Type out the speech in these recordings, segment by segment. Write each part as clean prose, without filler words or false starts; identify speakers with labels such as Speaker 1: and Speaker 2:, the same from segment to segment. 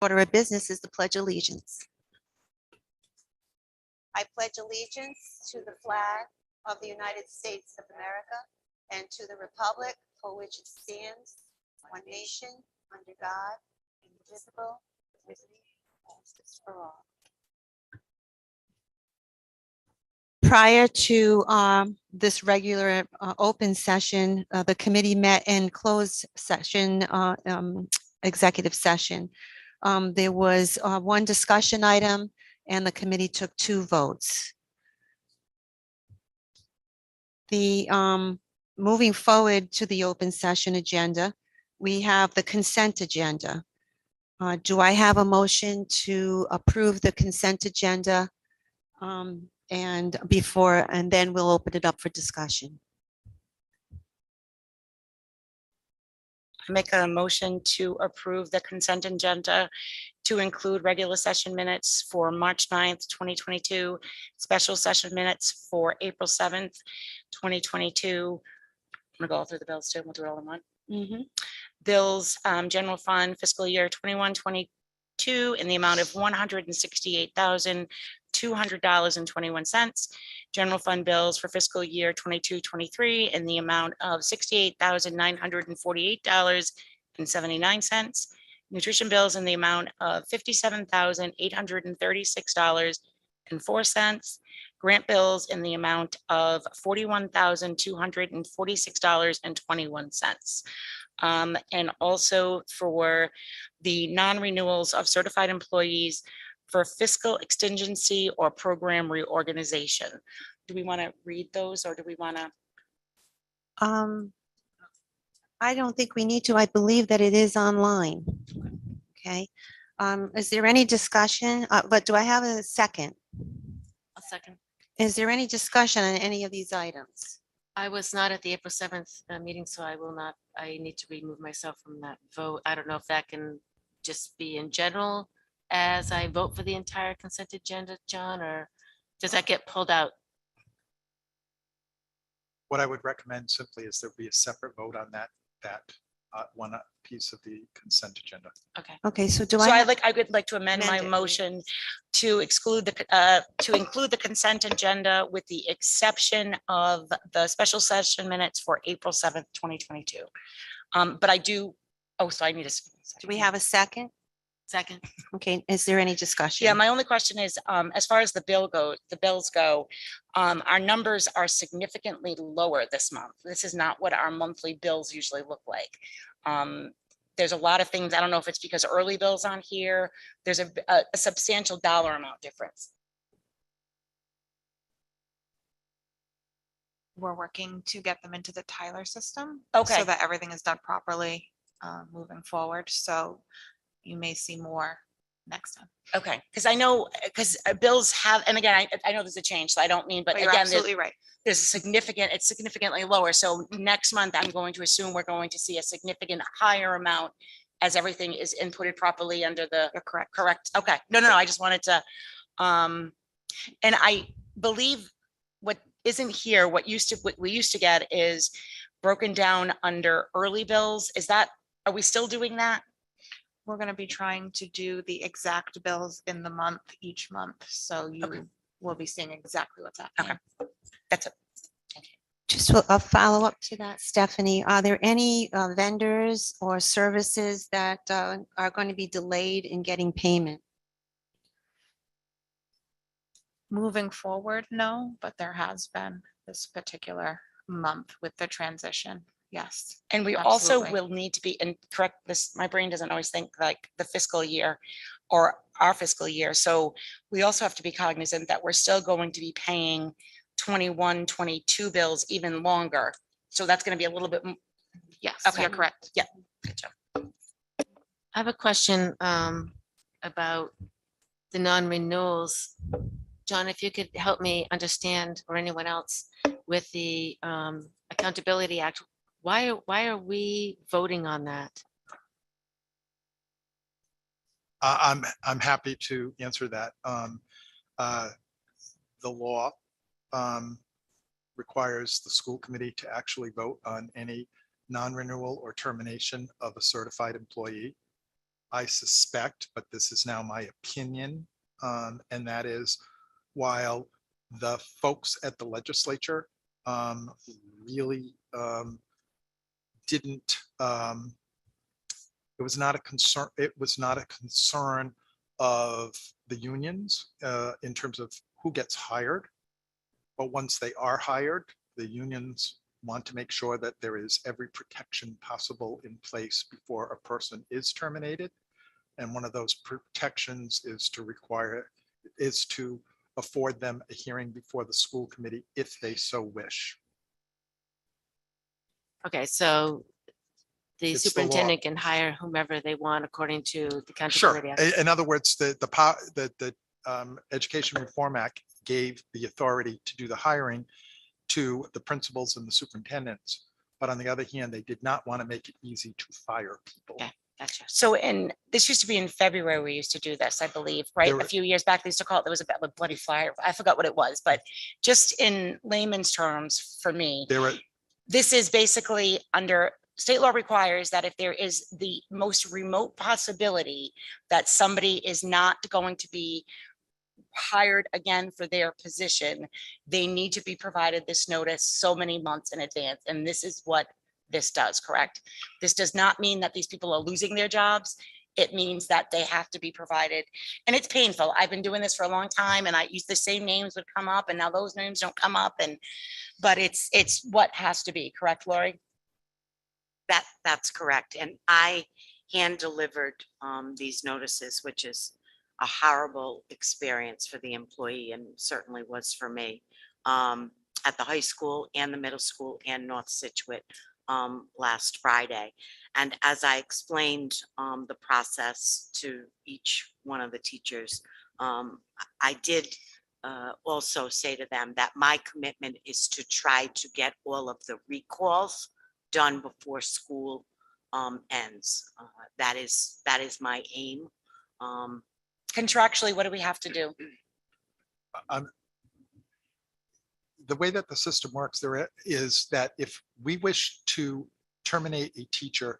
Speaker 1: Order of business is the Pledge of Allegiance. I pledge allegiance to the flag of the United States of America and to the republic for which it stands, one nation, under God, indivisible, with liberty and justice for all. Prior to this regular open session, the committee met in closed session, executive session. There was one discussion item and the committee took 2 votes. The moving forward to the open session agenda, we have the consent agenda. Do I have a motion to approve the consent agenda? And then we'll open it up for discussion.
Speaker 2: Make a motion to approve the consent agenda to include regular session minutes for March 9th, 2022, special session minutes for April 7th, 2022. I'm gonna go all through the bills too. We'll do it all in one. Bills, general fund fiscal year 21-22 in the amount of $168,200.21. General fund bills for fiscal year 22-23 in the amount of $68,948.79. Nutrition bills in the amount of $57,836.04. Grant bills in the amount of $41,246.21. And also for the non-renewals of certified employees for fiscal contingency or program reorganization. Do we want to read those or do we want to?
Speaker 1: I don't think we need to. I believe that it is online. Okay. Is there any discussion? But do I have a second?
Speaker 3: A second.
Speaker 1: Is there any discussion on any of these items?
Speaker 3: I was not at the April 7th meeting, so I will not, I need to remove myself from that vote. I don't know if that can just be in general as I vote for the entire consent agenda, John, or does that get pulled out?
Speaker 4: What I would recommend simply is there be a separate vote on that one piece of the consent agenda.
Speaker 3: Okay.
Speaker 1: Okay, so
Speaker 2: So I would like to amend my
Speaker 1: Amend it,
Speaker 2: motion to exclude to include the consent agenda with the exception of the special session minutes for April 7th, 2022. But I do, so I need a.
Speaker 1: do we have a second?
Speaker 3: Second.
Speaker 1: Okay, is there any discussion?
Speaker 2: Yeah, my only question is, as far as the bills go, our numbers are significantly lower this month. This is not what our monthly bills usually look like. There's a lot of things. I don't know if it's because early bills on here. There's a substantial dollar amount difference.
Speaker 5: We're working to get them into the Tyler system.
Speaker 2: Okay.
Speaker 5: So that everything is done properly moving forward. So you may see more next time.
Speaker 2: Okay, because I know, because bills have, and again, I know there's a change, so I don't mean, but
Speaker 5: But you're
Speaker 2: again,
Speaker 5: absolutely right.
Speaker 2: there's a significant, it's significantly lower. So next month, I'm going to assume we're going to see a significant higher amount as everything is inputted properly under the
Speaker 5: You're correct.
Speaker 2: correct. Okay, no, I just wanted to, and I believe what isn't here, what we used to get is broken down under early bills. Is that, are we still doing that?
Speaker 5: We're going to be trying to do the exact bills in the month each month. So you will be seeing exactly what's happening.
Speaker 2: Okay, that's it.
Speaker 1: Just a follow-up to that, Stephanie. Are there any vendors or services that are going to be delayed in getting payment?
Speaker 5: Moving forward, no, but there has been this particular month with the transition. Yes.
Speaker 2: And we also
Speaker 5: Absolutely.
Speaker 2: will need to be, and correct this, my brain doesn't always think like the fiscal year or our fiscal year. So we also have to be cognizant that we're still going to be paying 21, 22 bills even longer. So that's going to be a little bit.
Speaker 5: Yes,
Speaker 2: Okay.
Speaker 5: you're correct.
Speaker 2: Yeah. Good job.
Speaker 3: I have a question about the non-renewals. John, if you could help me understand, or anyone else, with the Accountability Act, why are we voting on that?
Speaker 4: I'm happy to answer that. The law requires the school committee to actually vote on any non-renewal or termination of a certified employee. I suspect, but this is now my opinion, and that is, while the folks at the legislature really didn't, it was not a concern, of the unions in terms of who gets hired. But once they are hired, the unions want to make sure that there is every protection possible in place before a person is terminated. And one of those protections is to afford them a hearing before the school committee if they so wish.
Speaker 3: Okay, so the
Speaker 4: It's the law.
Speaker 3: superintendent can hire whomever they want according to the
Speaker 4: Sure.
Speaker 3: Accountability Act.
Speaker 4: In other words, the Education Reform Act gave the authority to do the hiring to the principals and the superintendents. But on the other hand, they did not want to make it easy to fire people.
Speaker 3: Okay. Gotcha.
Speaker 2: So this used to be in February, we used to do this, I believe, right?
Speaker 4: There
Speaker 2: A
Speaker 4: were-
Speaker 2: few years back, they used to call it, there was a bloody flyer. I forgot what it was, but just in layman's terms, for me,
Speaker 4: There were,
Speaker 2: this is basically under state law requires that if there is the most remote possibility that somebody is not going to be hired again for their position, they need to be provided this notice so many months in advance. And this is what this does, correct? This does not mean that these people are losing their jobs. It means that they have to be provided. And it's painful. I've been doing this for a long time and I used the same names would come up and now those names don't come up but it's what has to be, correct, Lori?
Speaker 6: That's correct. And I hand delivered these notices, which is a horrible experience for the employee and certainly was for me, at the high school and the middle school and North Scituate last Friday. And as I explained the process to each one of the teachers, I did also say to them that my commitment is to try to get all of the recalls done before school ends. That is my aim.
Speaker 2: Contractually, what do we have to do?
Speaker 4: the way that the system works there is that if we wish to terminate a teacher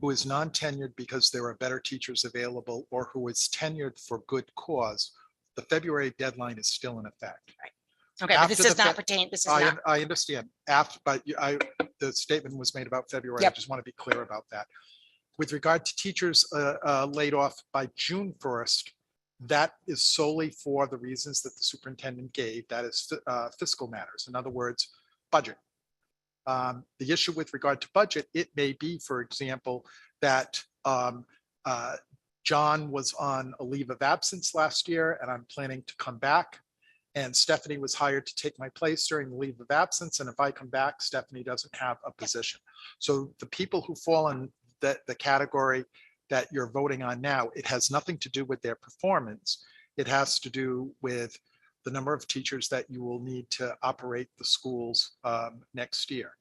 Speaker 4: who is non-tenured because there are better teachers available or who is tenured for good cause, the February deadline is still in effect.
Speaker 2: Okay, but this
Speaker 4: After
Speaker 2: does
Speaker 4: the
Speaker 2: not
Speaker 4: Fe-
Speaker 2: pertain, this is not,
Speaker 4: I understand. The statement was made about February. I
Speaker 2: Yep.
Speaker 4: just want to be clear about that. With regard to teachers laid off by June 1st, that is solely for the reasons that the superintendent gave. That is fiscal matters. In other words, budget. The issue with regard to budget, it may be, for example, that John was on a leave of absence last year and I'm planning to come back. And Stephanie was hired to take my place during the leave of absence. And if I come back, Stephanie doesn't have a position. So the people who fall in the category that you're voting on now, it has nothing to do with their performance. It has to do with the number of teachers that you will need to operate the schools next year.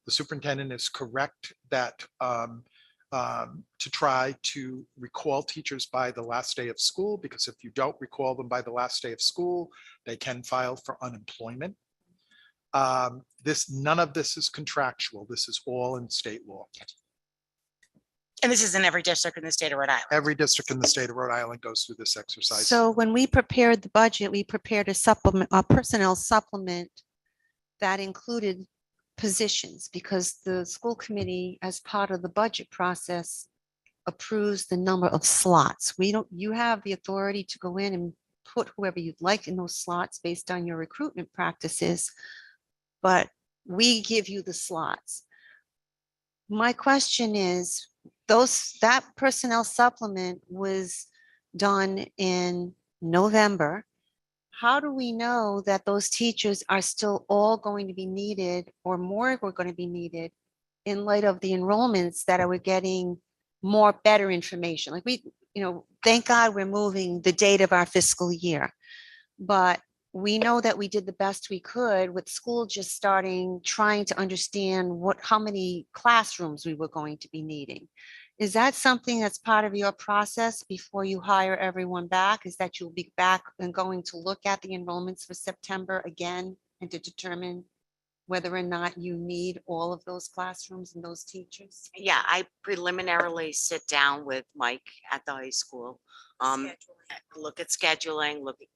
Speaker 4: The superintendent is correct that to try to recall teachers by the last day of school, because if you don't recall them by the last day of school, they can file for unemployment. None of this is contractual. This is all in state law.
Speaker 2: and this is in every district in the state of Rhode Island.
Speaker 4: Every district in the state of Rhode Island goes through this exercise.
Speaker 1: So when we prepared the budget, we prepared a personnel supplement that included positions because the school committee, as part of the budget process, approves the number of slots. You have the authority to go in and put whoever you'd like in those slots based on your recruitment practices, but we give you the slots. My question is, that personnel supplement was done in November. How do we know that those teachers are still all going to be needed or more were going to be needed in light of the enrollments that are getting better information? Like thank God we're moving the date of our fiscal year, but we know that we did the best we could with school just starting, trying to understand how many classrooms we were going to be needing. Is that something that's part of your process before you hire everyone back? Is that you'll be back and going to look at the enrollments for September again and to determine whether or not you need all of those classrooms and those teachers?
Speaker 6: Yeah, I preliminarily sit down with Mike at the high school. Look at scheduling, look at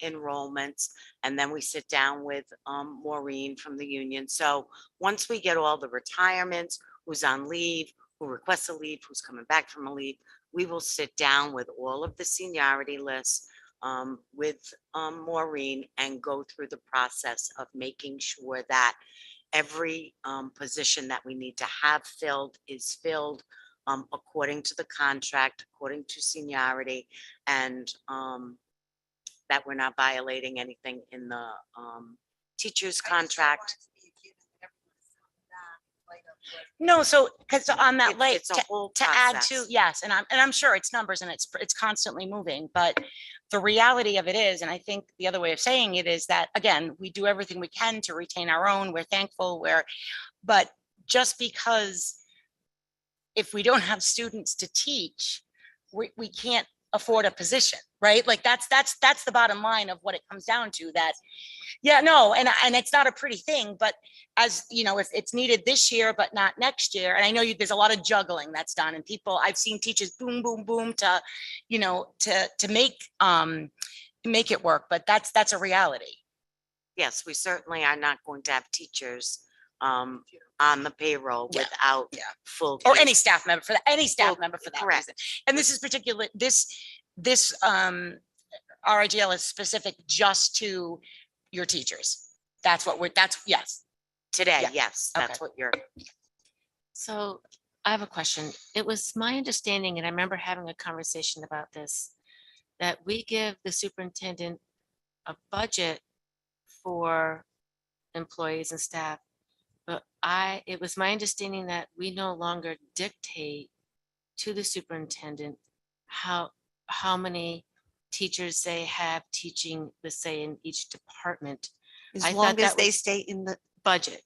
Speaker 6: enrollments, and then we sit down with Maureen from the union. So once we get all the retirements, who's on leave, who requests a leave, who's coming back from a leave, we will sit down with all of the seniority lists with Maureen and go through the process of making sure that every position that we need to have filled is filled according to the contract, according to seniority, and that we're not violating anything in the teacher's contract.
Speaker 2: No, so, because on that
Speaker 6: It's-
Speaker 2: late,
Speaker 6: it's a whole
Speaker 2: to add to,
Speaker 6: process.
Speaker 2: yes, and I'm sure it's numbers and it's constantly moving, but the reality of it is, and I think the other way of saying it is that, again, we do everything we can to retain our own, we're thankful, but just because if we don't have students to teach, we can't afford a position, right? Like that's the bottom line of what it comes down to, that, yeah, no, and it's not a pretty thing, but as you know, if it's needed this year, but not next year, and I know there's a lot of juggling that's done, and people, I've seen teachers boom, boom, boom to, you know, to make it work, but that's a reality.
Speaker 6: Yes, we certainly are not going to have teachers on the payroll
Speaker 2: Yeah,
Speaker 6: without
Speaker 2: yeah.
Speaker 6: full.
Speaker 2: Or any staff member for that, any staff
Speaker 6: Well,
Speaker 2: member for that
Speaker 6: correct.
Speaker 2: reason. And this is particular, this RIGL is specific just to your teachers. That's yes.
Speaker 6: Today,
Speaker 2: Yeah.
Speaker 6: yes,
Speaker 2: Okay.
Speaker 6: that's what you're.
Speaker 3: So I have a question. It was my understanding, and I remember having a conversation about this, that we give the superintendent a budget for employees and staff. But it was my understanding that we no longer dictate to the superintendent how many teachers they have teaching, let's say, in each department. I
Speaker 1: As
Speaker 3: thought
Speaker 1: long as
Speaker 3: that
Speaker 1: they
Speaker 3: was
Speaker 1: stay in the,
Speaker 3: budget.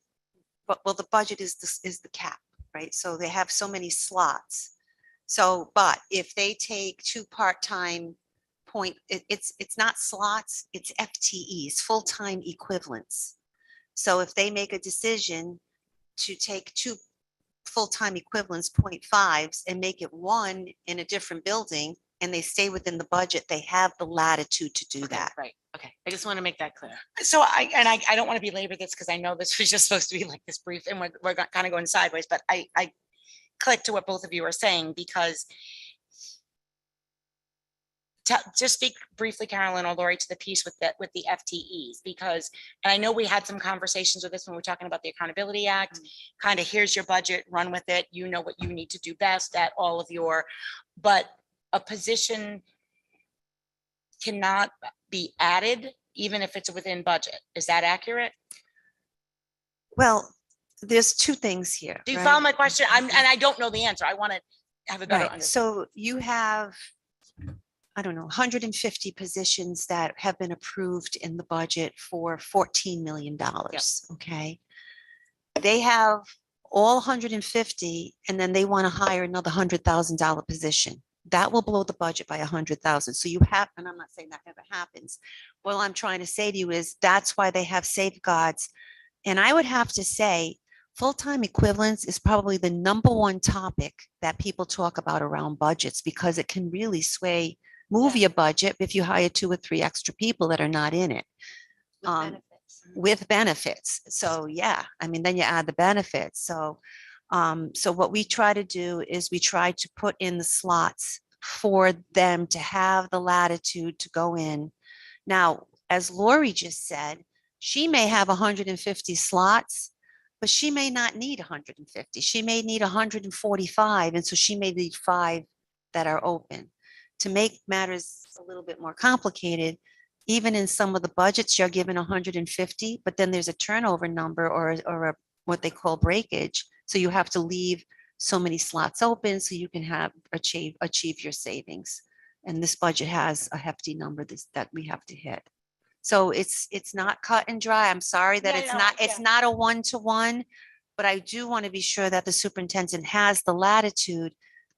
Speaker 1: but, well, the budget is the cap, right? So they have so many slots. So, but if they take two part-time it's not slots, it's FTEs, full-time equivalents. So if they make a decision to take two full-time equivalents, 0.5s, and make it one in a different building, and they stay within the budget, they have the latitude to do
Speaker 3: Okay,
Speaker 1: that.
Speaker 3: right, okay. I just want to make that clear.
Speaker 2: So I don't want to belabor this because I know this was just supposed to be like this brief and we're kind of going sideways, but I clicked to what both of you are saying because just speak briefly, Carolyn or Lori, to the piece with the FTEs, because, and I know we had some conversations with this when we were talking about the Accountability Act, kind of here's your budget, run with it. You know what you need to do best at all of but a position cannot be added even if it's within budget. Is that accurate?
Speaker 1: Well, there's two things here.
Speaker 2: Do you
Speaker 1: right?
Speaker 2: follow my question? And I don't know the answer. I want to have a better
Speaker 1: Right,
Speaker 2: understanding.
Speaker 1: so you have, I don't know, 150 positions that have been approved in the budget for $14 million, okay? They have all 150, and then they want to hire another $100,000 position. That will blow the budget by 100,000. So you have, and I'm not saying that never happens. What I'm trying to say to you is that's why they have safeguards. And I would have to say, full-time equivalence is probably the number one topic that people talk about around budgets, because it can really move your budget if you hire 2 or 3 extra people that are not in it. With benefits. So yeah, I mean, then you add the benefits. So what we try to do is we try to put in the slots for them to have the latitude to go in. Now, as Lori just said, she may have 150 slots, but she may not need 150. She may need 145. And so she may need 5 that are open. To make matters a little bit more complicated, even in some of the budgets, you're given 150, but then there's a turnover number or what they call breakage. So you have to leave so many slots open so you can achieve your savings. And this budget has a hefty number that we have to hit. So it's not cut and dry. I'm sorry that it's not a one-to-one, but I do want to be sure that the superintendent has the latitude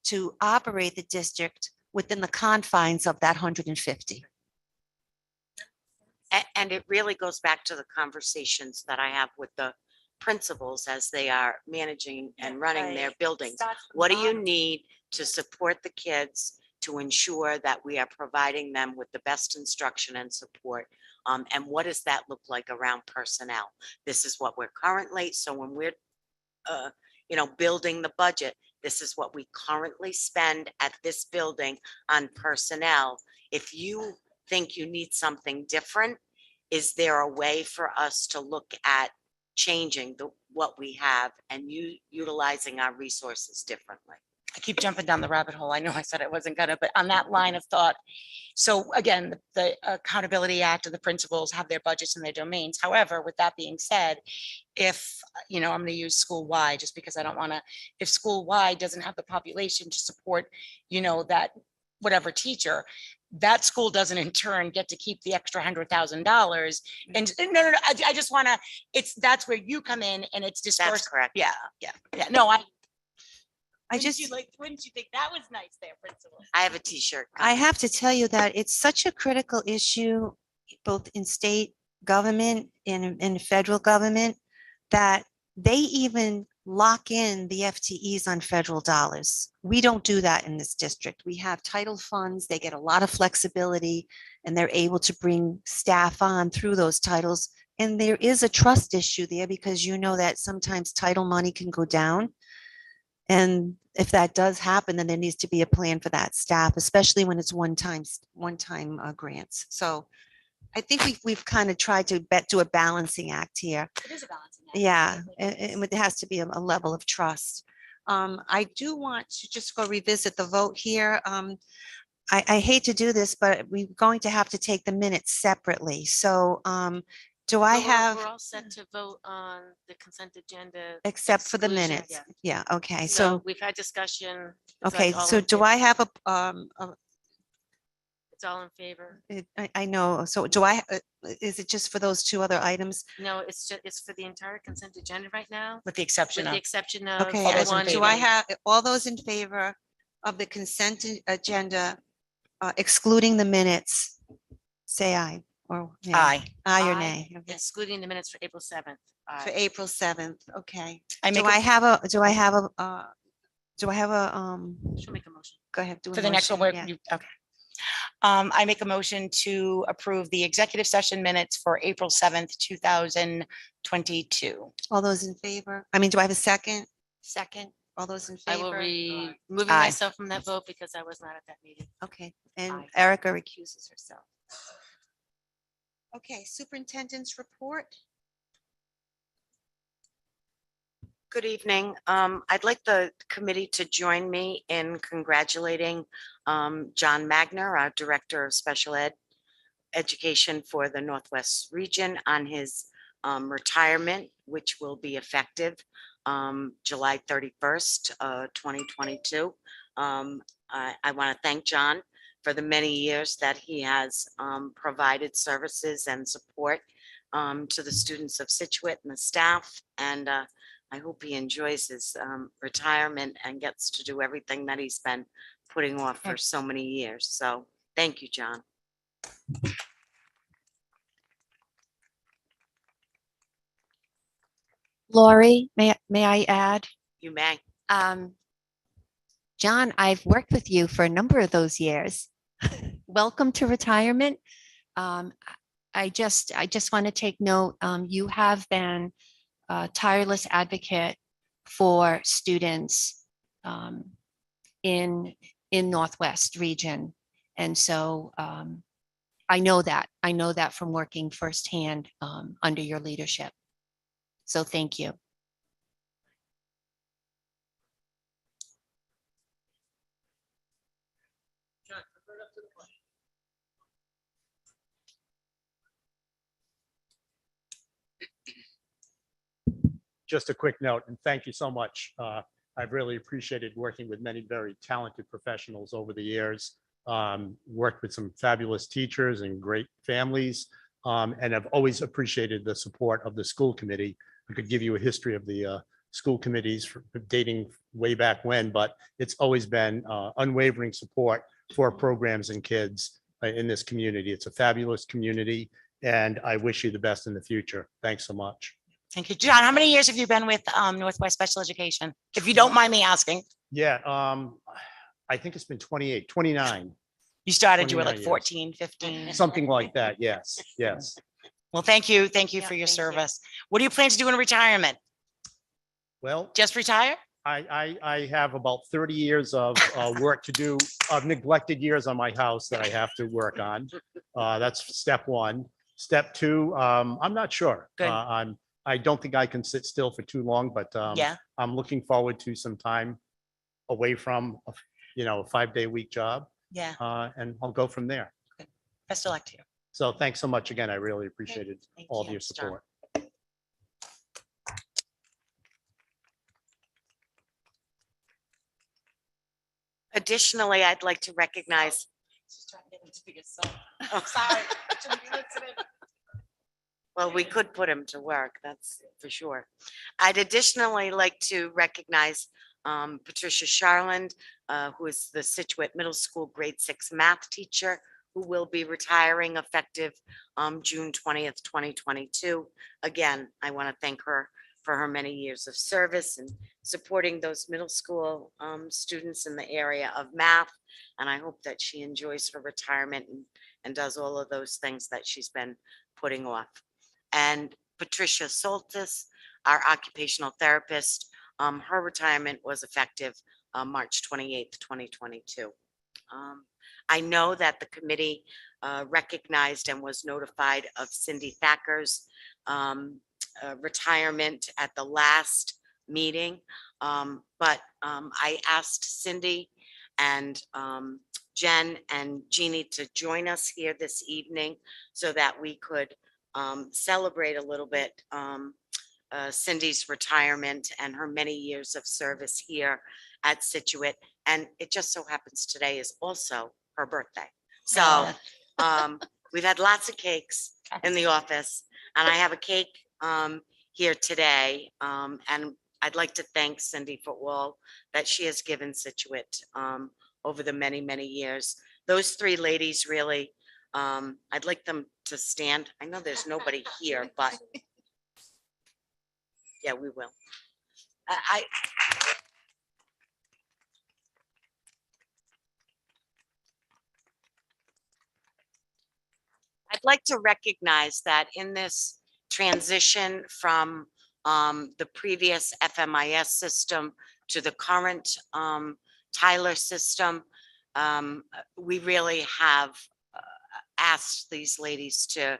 Speaker 1: to operate the district within the confines of that 150.
Speaker 6: And it really goes back to the conversations that I have with the principals as they are managing and running their
Speaker 2: Right.
Speaker 6: buildings.
Speaker 2: Starts from the
Speaker 6: What do you
Speaker 2: bottom.
Speaker 6: need to support the kids to ensure that we are providing them with the best instruction and support? And what does that look like around personnel? This is what we're currently, so when we're, building the budget, this is what we currently spend at this building on personnel. If you think you need something different, is there a way for us to look at changing what we have and utilizing our resources differently?
Speaker 2: I keep jumping down the rabbit hole. I know I said I wasn't gonna, but on that line of thought. So again, the Accountability Act and the principals have their budgets and their domains. However, with that being said, if, I'm gonna use school-wide, just because I don't wanna, if school-wide doesn't have the population to support, that whatever teacher, that school doesn't in turn get to keep the extra $100,000. And no, I just wanna, that's where you come in and it's
Speaker 6: That's
Speaker 2: dispersed.
Speaker 6: correct.
Speaker 2: Yeah. No, wouldn't you think that was nice there, principal?
Speaker 6: I have a t-shirt.
Speaker 1: I
Speaker 6: coming.
Speaker 1: have to tell you that it's such a critical issue, both in state government and in federal government, that they even lock in the FTEs on federal dollars. We don't do that in this district. We have title funds. They get a lot of flexibility and they're able to bring staff on through those titles. And there is a trust issue there because that sometimes title money can go down. And if that does happen, then there needs to be a plan for that staff, especially when it's one-time grants. So I think we've kind of tried to do a balancing act here.
Speaker 2: It is a balancing act.
Speaker 1: Yeah, and it has to be a level of trust. I do want to just go revisit the vote here. I hate to do this, but we're going to have to take the minutes separately. So do I
Speaker 3: But we're-
Speaker 1: have,
Speaker 3: We're all set to vote on the consent agenda.
Speaker 1: except for the
Speaker 3: exclusion,
Speaker 1: minutes?
Speaker 3: yeah.
Speaker 1: Yeah, okay,
Speaker 3: So
Speaker 1: so,
Speaker 3: we've had discussion.
Speaker 1: okay, so do I have
Speaker 3: It's all in favor.
Speaker 1: I know, so do I, is it just for those two other items?
Speaker 3: No, it's for the entire consent agenda right now,
Speaker 2: With the exception
Speaker 3: with the
Speaker 2: of,
Speaker 3: exception of.
Speaker 1: Okay,
Speaker 2: all those in
Speaker 3: one
Speaker 1: do I
Speaker 2: favor?
Speaker 1: have, all those in favor of the consent agenda excluding the minutes? Say aye, or nay.
Speaker 2: aye.
Speaker 1: Aye or
Speaker 3: Aye.
Speaker 1: nay? Okay.
Speaker 3: Excluding the minutes for April 7th.
Speaker 1: For April 7th, okay.
Speaker 2: I
Speaker 1: Do
Speaker 2: make,
Speaker 1: I
Speaker 2: a-
Speaker 1: have a, do I have a,
Speaker 3: She'll make a motion.
Speaker 1: go ahead. do a
Speaker 2: for the next one,
Speaker 1: motion,
Speaker 2: where
Speaker 1: yeah.
Speaker 2: okay. I make a motion to approve the executive session minutes for April 7th, 2022.
Speaker 1: All those in favor? I mean, do I have a second?
Speaker 3: Second,
Speaker 1: All those in
Speaker 3: I will
Speaker 1: favor?
Speaker 3: be removing
Speaker 2: Aye.
Speaker 3: myself from that vote because I was not at that meeting.
Speaker 1: Okay, and
Speaker 3: Aye.
Speaker 1: Erica recuses herself. Okay, superintendent's report.
Speaker 6: Good evening. I'd like the committee to join me in congratulating John Magner, our Director of Special Education for the Northwest Region, on his retirement, which will be effective July 31st, 2022. I want to thank John for the many years that he has provided services and support to the students of Scituate and the staff. And I hope he enjoys his retirement and gets to do everything that he's been putting off for so many years. So thank you, John.
Speaker 7: Lori, may I add?
Speaker 6: You may.
Speaker 7: John, I've worked with you for a number of those years. Welcome to retirement. I just want to take note, you have been a tireless advocate for students in Northwest region. And so I know that from working firsthand under your leadership. So thank you.
Speaker 8: Just a quick note, and thank you so much. I've really appreciated working with many very talented professionals over the years. Worked with some fabulous teachers and great families, and I've always appreciated the support of the school committee. I could give you a history of the school committees dating way back when, but it's always been unwavering support for programs and kids in this community. It's a fabulous community, and I wish you the best in the future. Thanks so much.
Speaker 2: Thank you. John, how many years have you been with Northwest Special Education? If you don't mind me asking.
Speaker 8: Yeah, I think it's been 28, 29,
Speaker 2: You started, you were
Speaker 8: 29
Speaker 2: like
Speaker 8: years.
Speaker 2: 14, 15.
Speaker 8: something like that. Yes, yes.
Speaker 2: Well, thank you. Thank you
Speaker 3: Yeah,
Speaker 2: for your
Speaker 3: thank you.
Speaker 2: service. What do you plan to do in retirement?
Speaker 8: Well,
Speaker 2: Just retire?
Speaker 8: I have about 30 years of work to do, of neglected years on my house that I have to work on. That's step one. Step two, I'm not sure.
Speaker 2: Good.
Speaker 8: I don't think I can sit still for too long, but
Speaker 2: Yeah.
Speaker 8: I'm looking forward to some time away from, a 5-day week job,
Speaker 2: Yeah.
Speaker 8: and I'll go from there.
Speaker 2: Best of luck to you.
Speaker 8: So thanks so much again. I really appreciated
Speaker 2: Thank
Speaker 8: all of
Speaker 2: you.
Speaker 8: your
Speaker 2: John.
Speaker 8: support.
Speaker 6: Additionally, I'd like to recognize. Oh.
Speaker 2: Sorry.
Speaker 6: Well, we could put him to work, that's for sure. I'd additionally like to recognize Patricia Sharland, who is the Scituate Middle School Grade 6 math teacher, who will be retiring effective June 20th, 2022. Again, I want to thank her for her many years of service and supporting those middle school students in the area of math. And I hope that she enjoys her retirement and does all of those things that she's been putting off. And Patricia Soltis, our occupational therapist, her retirement was effective March 28th, 2022. I know that the committee recognized and was notified of Cindy Thacker's retirement at the last meeting. But I asked Cindy and Jen and Jeannie to join us here this evening so that we could celebrate a little bit Cindy's retirement and her many years of service here at Scituate. And it just so happens today is also her birthday. So we've had lots of cakes in the office, and I have a cake here today. And I'd like to thank Cindy for all that she has given Scituate over the many, many years. Those three ladies really, I'd like them to stand. I know there's nobody here, but yeah, we will. I'd like to recognize that in this transition from the previous FMIS system to the current Tyler system, we really have asked these ladies to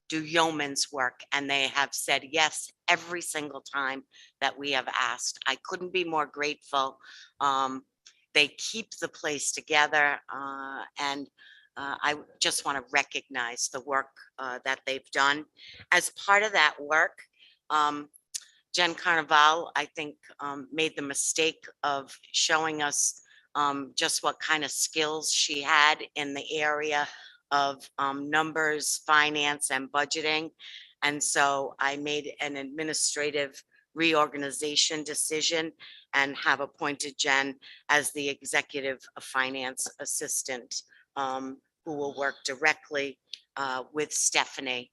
Speaker 6: do yeoman's work, and they have said yes every single time that we have asked. I couldn't be more grateful. They keep the place together, and I just want to recognize the work that they've done. As part of that work, Jen Carnival, I think, made the mistake of showing us just what kind of skills she had in the area of numbers, finance, and budgeting. And so I made an administrative reorganization decision and have appointed Jen as the executive finance assistant, who will work directly with Stephanie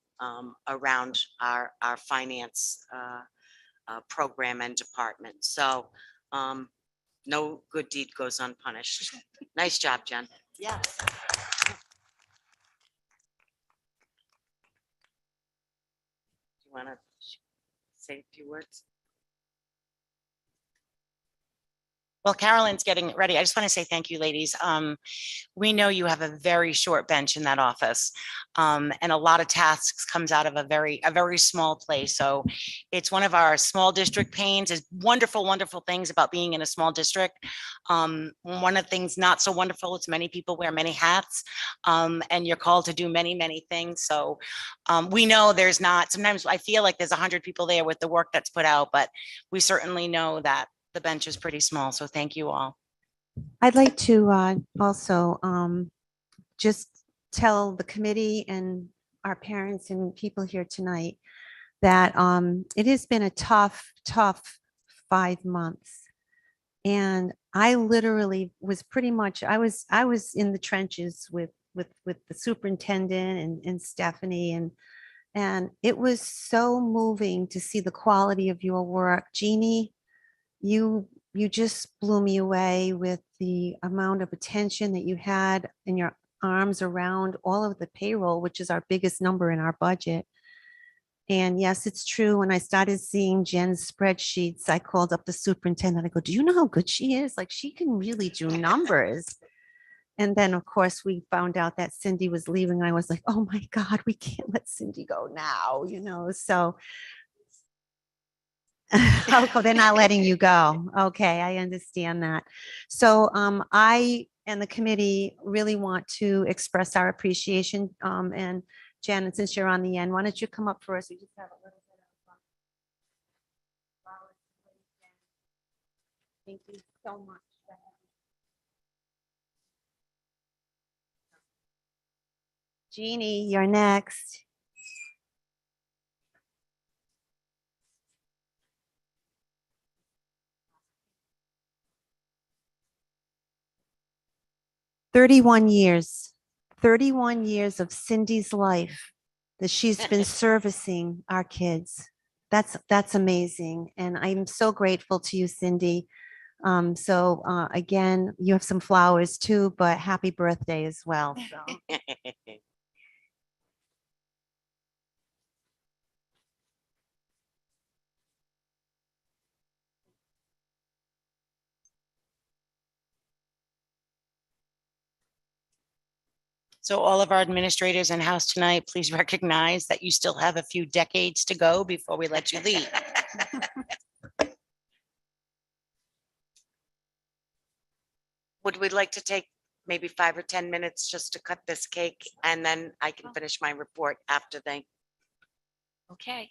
Speaker 6: around our finance program and department. So no good deed goes unpunished. Nice job, Jen.
Speaker 2: Yeah.
Speaker 6: You want to say a few words?
Speaker 2: Well, Carolyn's getting ready. I just want to say thank you, ladies. We know you have a very short bench in that office, and a lot of tasks comes out of a very small place. So it's one of our small district pains. Is wonderful, wonderful things about being in a small district. One of the things not so wonderful is many people wear many hats, and you're called to do many, many things. So we know there's not. Sometimes I feel like there's 100 people there with the work that's put out, but we certainly know that the bench is pretty small, so thank you all.
Speaker 1: I'd like to also just tell the committee and our parents and people here tonight that it has been a tough 5 months. And I literally was pretty much, I was in the trenches with the superintendent and Stephanie, And it was so moving to see the quality of your work. Jeannie, you just blew me away with the amount of attention that you had in your arms around all of the payroll, which is our biggest number in our budget. And yes, it's true. When I started seeing Jen's spreadsheets, I called up the superintendent. I go, do you know how good she is? Like, she can really do numbers. And then, of course, we found out that Cindy was leaving. I was like, oh my God, we can't let Cindy go now, so. Oh, they're not letting you go. Okay, I understand that. So I and the committee really want to express our appreciation. And Janet, since you're on the end, why don't you come up for us? We just have a little bit of thank you so much. Jeannie, you're next. "31 years, 31 years of Cindy's life that she's been servicing our kids. That's amazing. And I'm so grateful to you, Cindy. So again, you have some flowers too, but happy birthday as well. So.
Speaker 2: So all of our administrators in house tonight, please recognize that you still have a few decades to go before we let you leave.
Speaker 6: Would we like to take maybe 5 or 10 minutes just to cut this cake and then I can finish my report after they.
Speaker 3: Okay.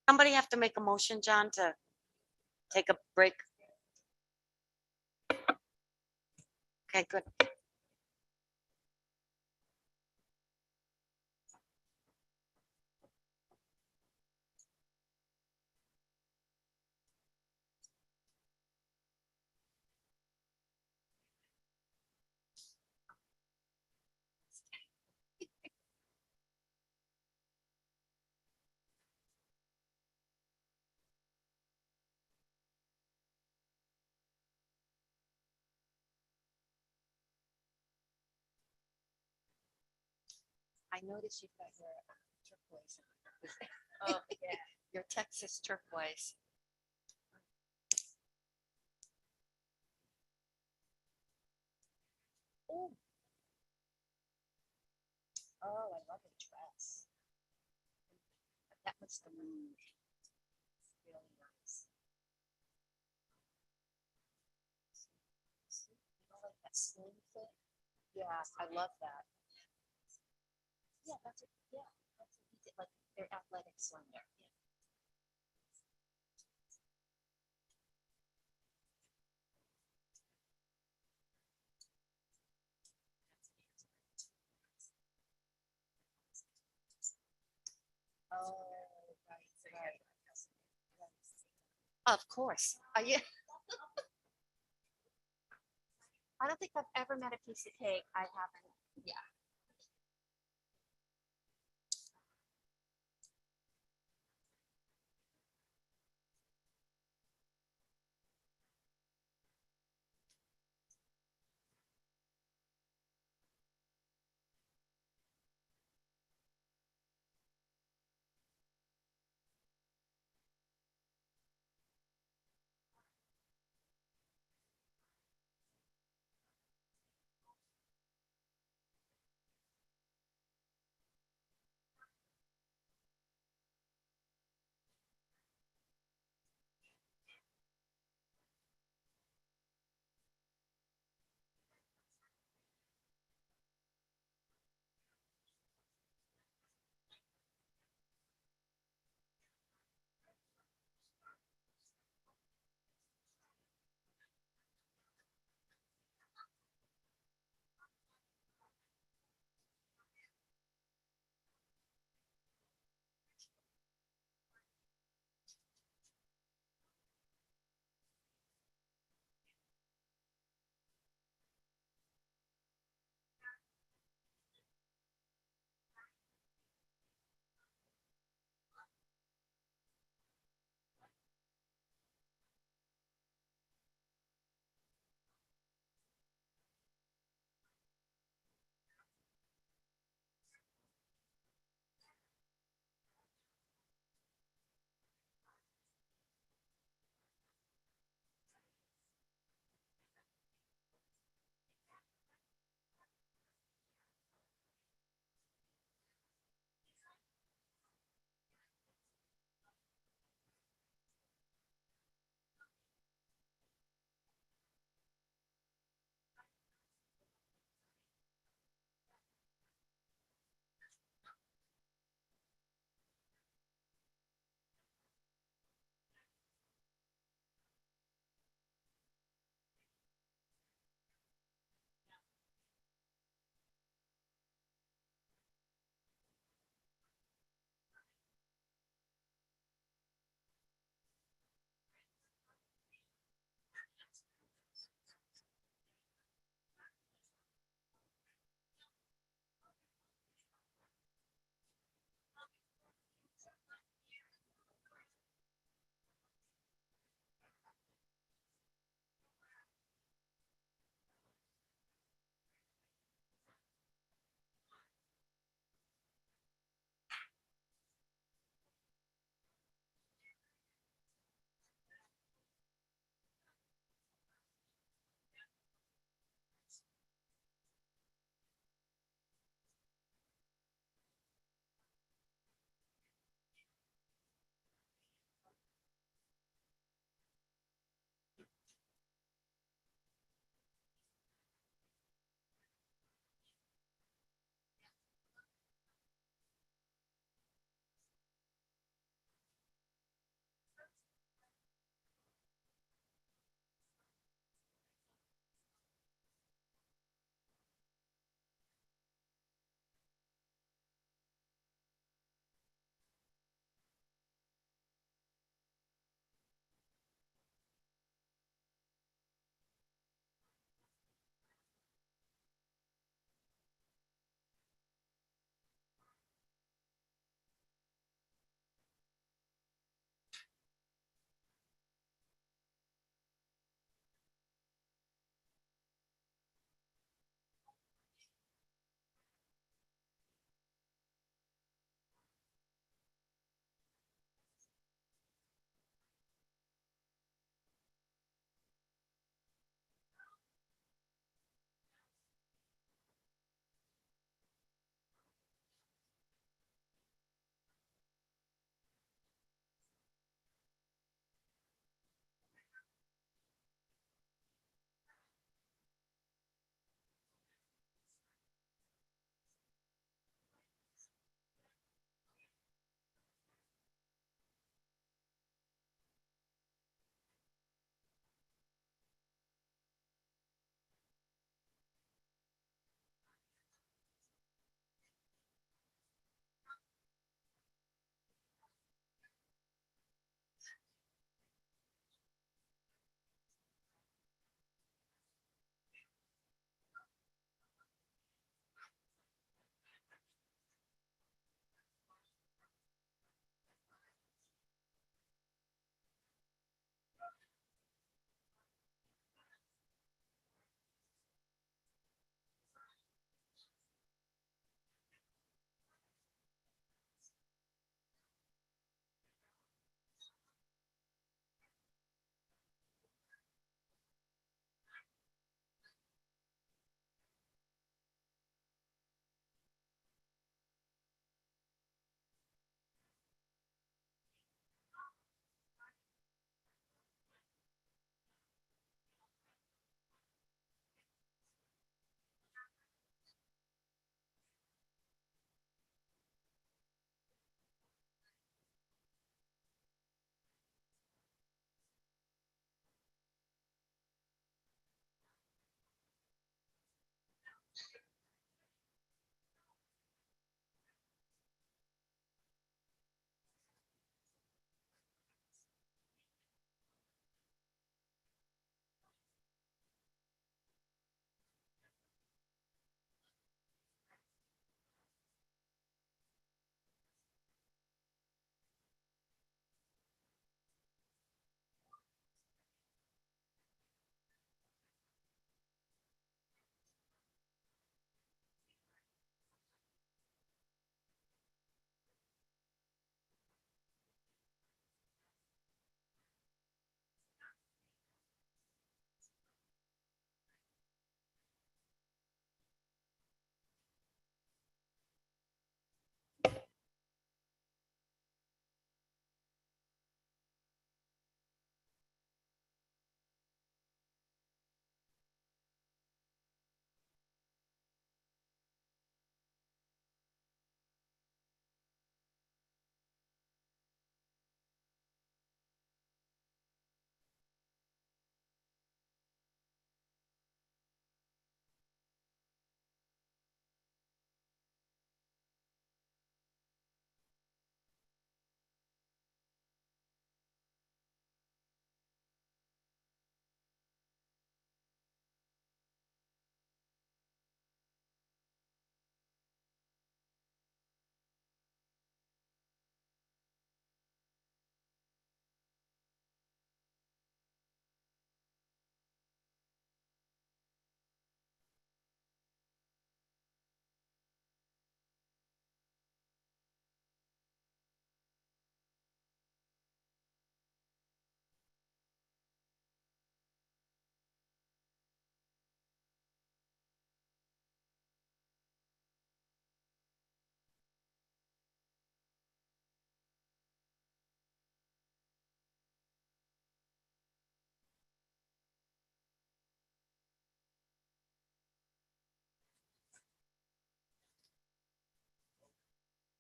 Speaker 6: Somebody have to make a motion, John, to take a break? Okay, good.
Speaker 7: I noticed you've got your turquoise. Oh, yeah, your Texas turquoise. Oh. Oh, I love the dress. That was the mood. Really nice. You know, like that slim fit? Yeah, I love that. Yeah, that's like their athletic slender. Yeah. Oh, right. Of course. Yeah. I don't think I've ever met a piece of cake I haven't. Yeah.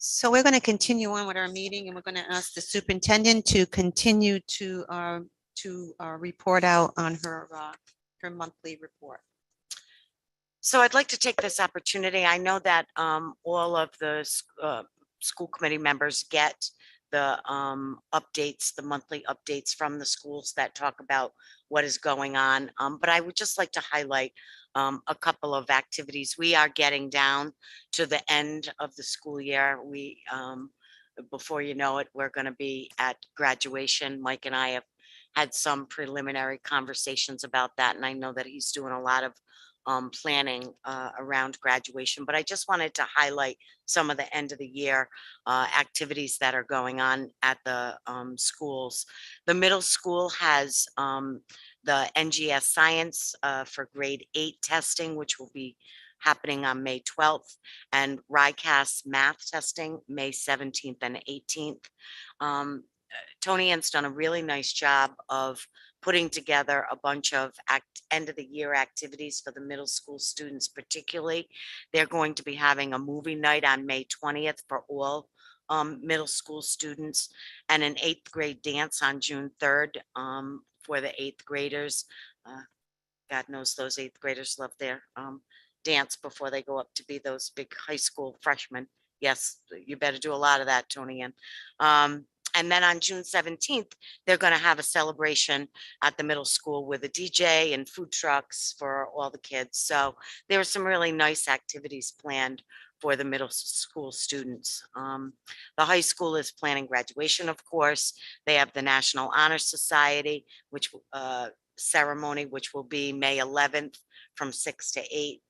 Speaker 1: So we're going to continue on with our meeting, and we're going to ask the superintendent to continue to report out on her monthly report.
Speaker 6: So I'd like to take this opportunity. I know that all of the school committee members get the updates, the monthly updates from the schools that talk about what is going on. But I would just like to highlight a couple of activities. We are getting down to the end of the school year. We, before you know it, we're going to be at graduation. Mike and I have had some preliminary conversations about that, and I know that he's doing a lot of planning around graduation, but I just wanted to highlight some of the end of the year activities that are going on at the schools. The middle school has the NGS science for grade 8 testing, which will be happening on May 12th, and RICAS math testing May 17th and 18th. Tony Ann's done a really nice job of putting together a bunch of end of the year activities for the middle school students particularly. They're going to be having a movie night on May 20th for all middle school students, and an 8th grade dance on June 3rd for the 8th graders. God knows those 8th graders love their dance before they go up to be those big high school freshmen. Yes, you better do a lot of that, Tony Ann. And then on June 17th, they're going to have a celebration at the middle school with a DJ and food trucks for all the kids. So there are some really nice activities planned for the middle school students. The high school is planning graduation, of course. They have the National Honor Society, which ceremony, which will be May 11th from 6 to 8.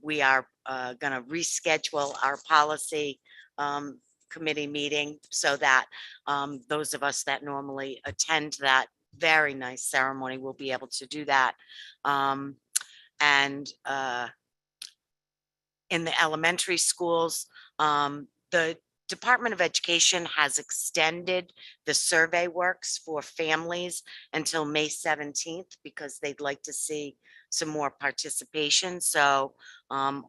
Speaker 6: We are going to reschedule our policy committee meeting so that those of us that normally attend that very nice ceremony will be able to do that. And in the elementary schools, the Department of Education has extended the survey works for families until May 17th because they'd like to see some more participation. So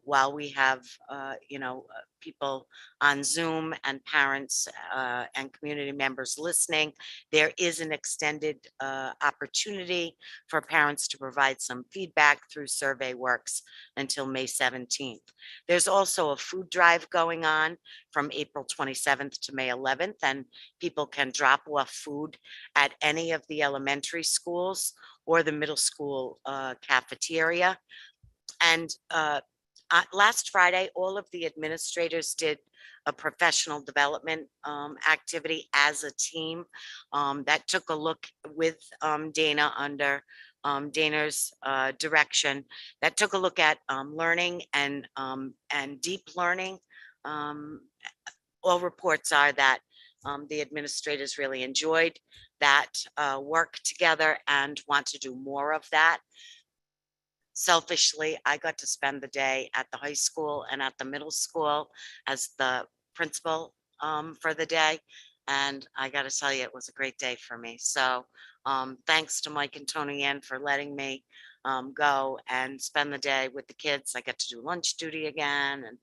Speaker 6: while we have, people on Zoom and parents and community members listening, there is an extended opportunity for parents to provide some feedback through survey works until May 17th. There's also a food drive going on from April 27th to May 11th, and people can drop off food at any of the elementary schools or the middle school cafeteria. And last Friday, all of the administrators did a professional development activity as a team that took a look with Dana under Dana's direction, that took a look at learning and deep learning. All reports are that the administrators really enjoyed that work together and want to do more of that. Selfishly, I got to spend the day at the high school and at the middle school as the principal for the day. And I got to tell you, it was a great day for me. So thanks to Mike and Tony Ann for letting me go and spend the day with the kids. I got to do lunch duty again and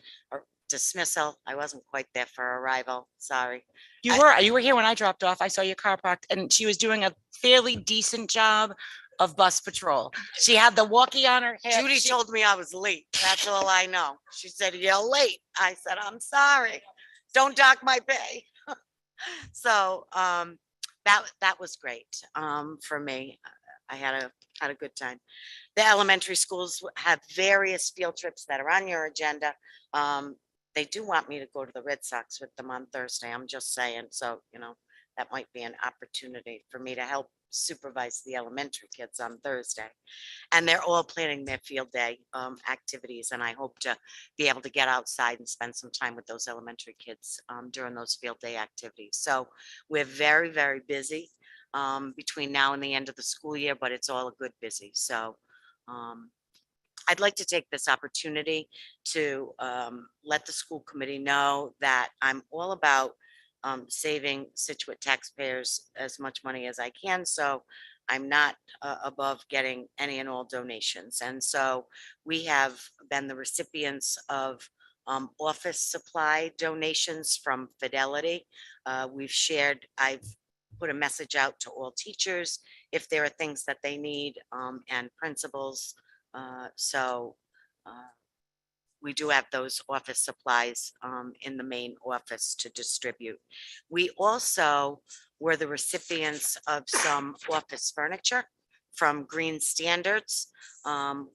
Speaker 6: dismissal. I wasn't quite there for arrival. Sorry.
Speaker 2: You were here when I dropped off. I saw your car parked, and she was doing a fairly decent job of bus patrol. She had the walkie on her hip.
Speaker 6: Judy told me I was late. That's all I know. She said, "You're late." I said, "I'm sorry. Don't dock my pay." So that was great for me. I had a good time. The elementary schools have various field trips that are on your agenda. They do want me to go to the Red Sox with them on Thursday. I'm just saying. So, that might be an opportunity for me to help supervise the elementary kids on Thursday. And they're all planning their field day activities. And I hope to be able to get outside and spend some time with those elementary kids during those field day activities. So we're very, very busy between now and the end of the school year, but it's all a good busy. So I'd like to take this opportunity to let the school committee know that I'm all about saving Scituate taxpayers as much money as I can. So I'm not above getting any and all donations. And so we have been the recipients of office supply donations from Fidelity. I've put a message out to all teachers if there are things that they need, and principals. So we do have those office supplies in the main office to distribute. We also were the recipients of some office furniture from Green Standards.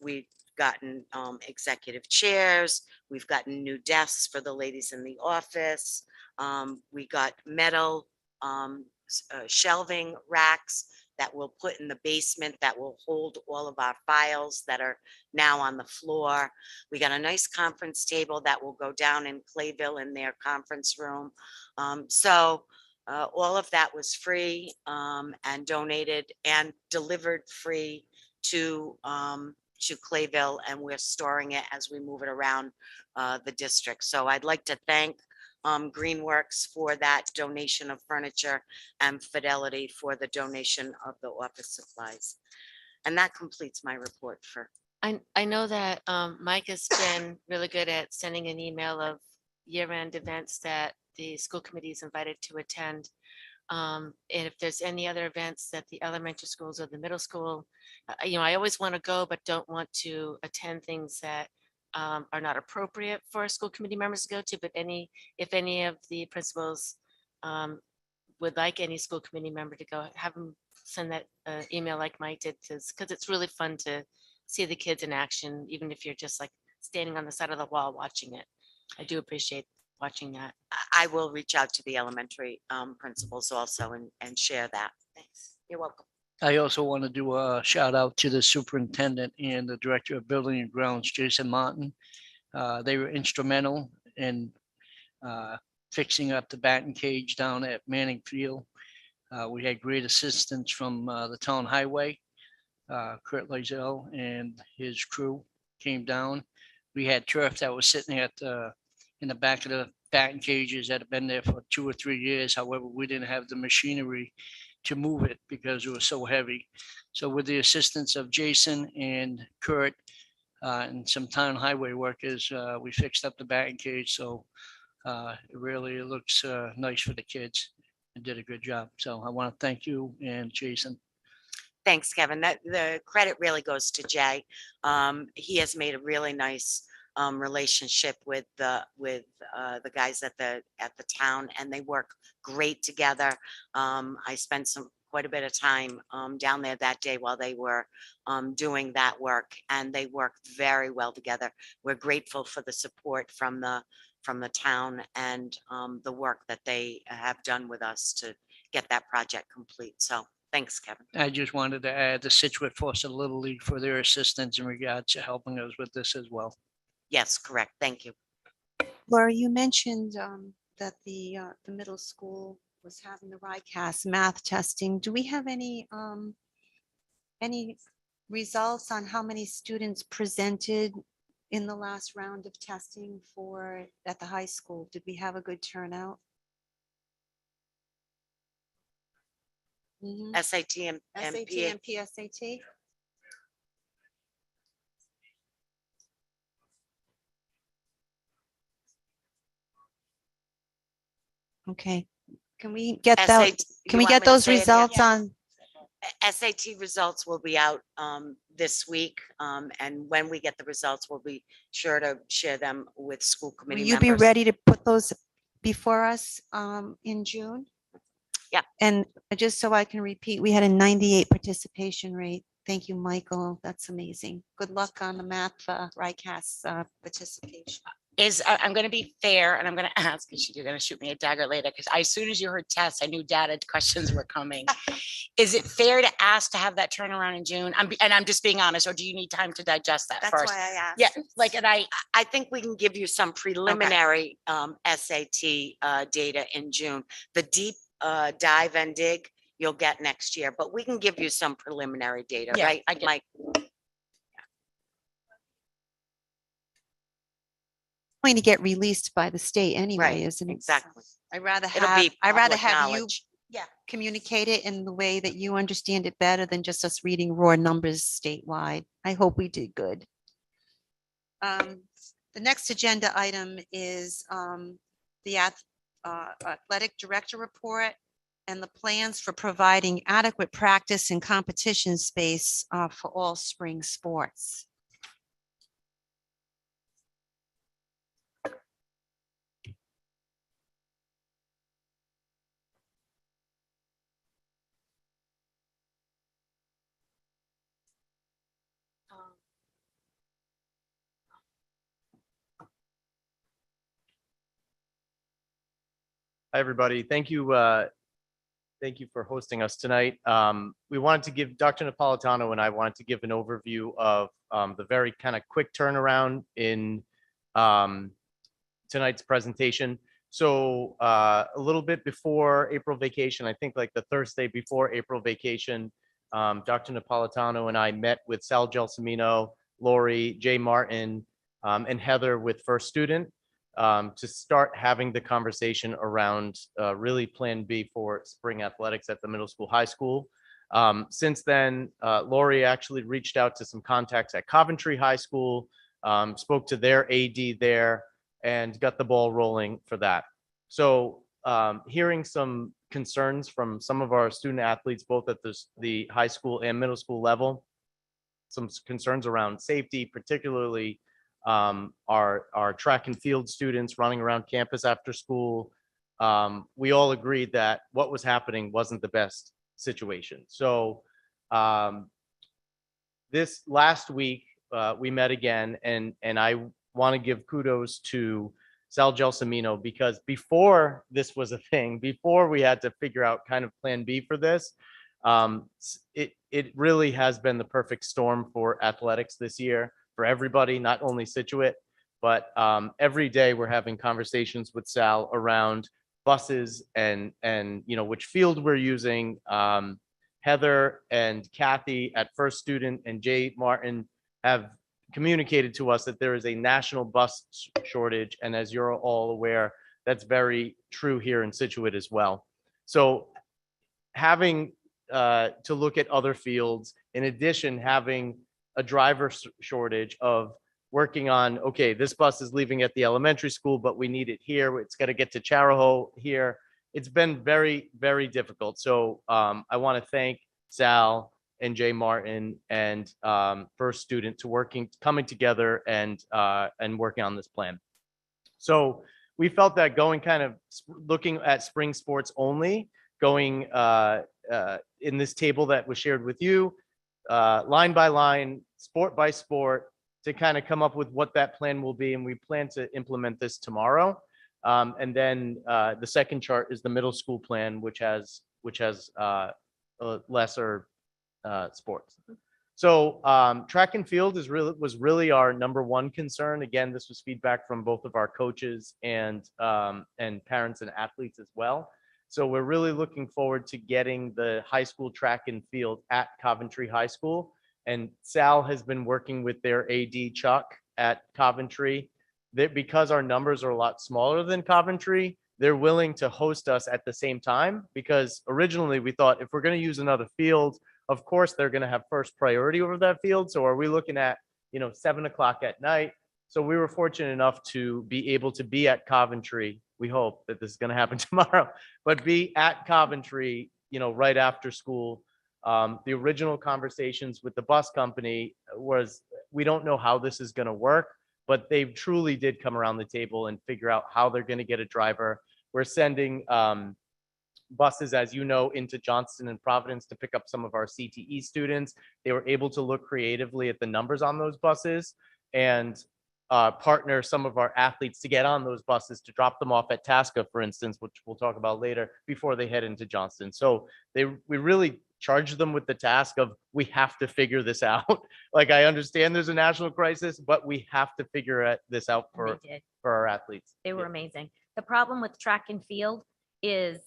Speaker 6: We've gotten executive chairs. We've gotten new desks for the ladies in the office. We got metal shelving racks that we'll put in the basement that will hold all of our files that are now on the floor. We got a nice conference table that will go down in Clayville in their conference room. All of that was free and donated and delivered free to Clayville, and we're storing it as we move it around the district. So I'd like to thank Greenworks for that donation of furniture and Fidelity for the donation of the office supplies. And that completes my report for.
Speaker 3: I know that Mike has been really good at sending an email of year-end events that the school committee is invited to attend. And if there's any other events that the elementary schools or the middle school, I always want to go, but don't want to attend things that are not appropriate for school committee members to go to, but if any of the principals would like any school committee member to go, have them send that email like Mike did, because it's really fun to see the kids in action, even if you're just like standing on the side of the wall watching it. I do appreciate watching that.
Speaker 6: I will reach out to the elementary principals also and share that. Thanks. You're welcome.
Speaker 9: I also want to do a shout out to the superintendent and the director of building and grounds, Jason Martin. They were instrumental in fixing up the batting cage down at Manning Field. We had great assistance from the town highway. Kurt Loisel and his crew came down. We had turf that was sitting in the back of the batting cages that had been there for 2 or 3 years. However, we didn't have the machinery to move it because it was so heavy. So with the assistance of Jason and Kurt and some town highway workers, we fixed up the batting cage. So it really looks nice for the kids and did a good job. So I want to thank you and Jason.
Speaker 6: Thanks, Kevin. That the credit really goes to Jay. He has made a really nice relationship with the guys at the town, and they work great together. I spent quite a bit of time down there that day while they were doing that work, and they work very well together. We're grateful for the support from the town and the work that they have done with us to get that project complete. So thanks, Kevin.
Speaker 9: I just wanted to add the Scituate Foster Little League for their assistance in regards to helping us with this as well.
Speaker 6: Yes, correct. Thank you.
Speaker 1: Laura, you mentioned that the middle school was having the RICAS math testing. Do we have any results on how many students presented in the last round of testing at the high school? Did we have a good turnout? Mhm.
Speaker 6: SAT and
Speaker 1: SAT
Speaker 6: PA.
Speaker 1: and PSAT? Okay, can we get that?
Speaker 6: SAT
Speaker 1: Can
Speaker 6: you
Speaker 1: we
Speaker 6: want
Speaker 1: get
Speaker 6: me to
Speaker 1: those
Speaker 6: say it again?
Speaker 1: results on?
Speaker 6: SAT results will be out this week. And when we get the results, we'll be sure to share them with school
Speaker 1: Will
Speaker 6: committee
Speaker 1: you
Speaker 6: members.
Speaker 1: be ready to put those before us in June?
Speaker 6: Yeah.
Speaker 1: And just so I can repeat, we had a 98 participation rate. Thank you, Michael. That's amazing. Good luck on the math RICAS participation.
Speaker 2: I'm going to be fair, and I'm going to ask, because you're going to shoot me a dagger later, because as soon as you heard tests, I knew data questions were coming. Is it fair to ask to have that turnaround in June? I'm just being honest, or do you need time to digest that
Speaker 5: That's
Speaker 2: first?
Speaker 5: why I asked.
Speaker 2: Yeah, like, and
Speaker 6: I think we can give you some preliminary SAT data in June. The deep dive and dig you'll get next year, but we can give you some preliminary data,
Speaker 2: Yeah,
Speaker 6: right,
Speaker 2: I get it.
Speaker 6: Mike?
Speaker 1: Going to get released by the state anyway,
Speaker 6: Right,
Speaker 1: isn't it?
Speaker 6: exactly.
Speaker 1: I'd rather
Speaker 6: It'll
Speaker 1: have,
Speaker 6: be
Speaker 1: I'd rather
Speaker 6: public
Speaker 1: have you
Speaker 6: knowledge.
Speaker 1: communicate it in the way that you understand it better than just us reading raw numbers statewide. I hope we did good. The next agenda item is the athletic director report and the plans for providing adequate practice and competition space for all spring sports.
Speaker 10: Hi, everybody. Thank you. Thank you for hosting us tonight. We wanted to give, Dr. Napolitano and I wanted to give an overview of the very kind of quick turnaround in tonight's presentation. So a little bit before April vacation, I think like the Thursday before April vacation, Dr. Napolitano and I met with Sal Gelsomino, Lori, Jay Martin, and Heather with First Student to start having the conversation around really Plan B for spring athletics at the middle school, high school. Since then, Lori actually reached out to some contacts at Coventry High School, spoke to their AD there, and got the ball rolling for that. So hearing some concerns from some of our student athletes, both at the high school and middle school level, some concerns around safety, particularly our track and field students running around campus after school. We all agreed that what was happening wasn't the best situation. So this last week, we met again, and I want to give kudos to Sal Gelsomino, because before this was a thing, before we had to figure out kind of Plan B for this, it really has been the perfect storm for athletics this year for everybody, not only Scituate, but every day we're having conversations with Sal around buses and which field we're using. Heather and Kathy at First Student and Jay Martin have communicated to us that there is a national bus shortage, and as you're all aware, that's very true here in Scituate as well. So having to look at other fields, in addition, having a driver shortage of working on, okay, this bus is leaving at the elementary school, but we need it here. It's got to get to Charahoe here. It's been very, very difficult. So I want to thank Sal and Jay Martin and First Student coming together and working on this plan. So we felt that going kind of looking at spring sports only, going in this table that was shared with you, line by line, sport by sport, to kind of come up with what that plan will be. And we plan to implement this tomorrow. And then the second chart is the middle school plan, which has lesser sports. So track and field was really our number one concern. Again, this was feedback from both of our coaches and parents and athletes as well. So we're really looking forward to getting the high school track and field at Coventry High School. And Sal has been working with their AD Chuck at Coventry. Because our numbers are a lot smaller than Coventry, they're willing to host us at the same time, because originally we thought if we're going to use another field, of course they're going to have first priority over that field. So are we looking at 7 o'clock at night? So we were fortunate enough to be able to be at Coventry. We hope that this is going to happen tomorrow, but be at Coventry, right after school. The original conversations with the bus company was, we don't know how this is going to work, but they truly did come around the table and figure out how they're going to get a driver. We're sending buses, as you know, into Johnston and Providence to pick up some of our CTE students. They were able to look creatively at the numbers on those buses and partner some of our athletes to get on those buses to drop them off at Tasca, for instance, which we'll talk about later, before they head into Johnston. So we really charged them with the task of, we have to figure this out. Like, I understand there's a national crisis, but we have to figure this out for our athletes.
Speaker 11: They were amazing. The problem with track and field is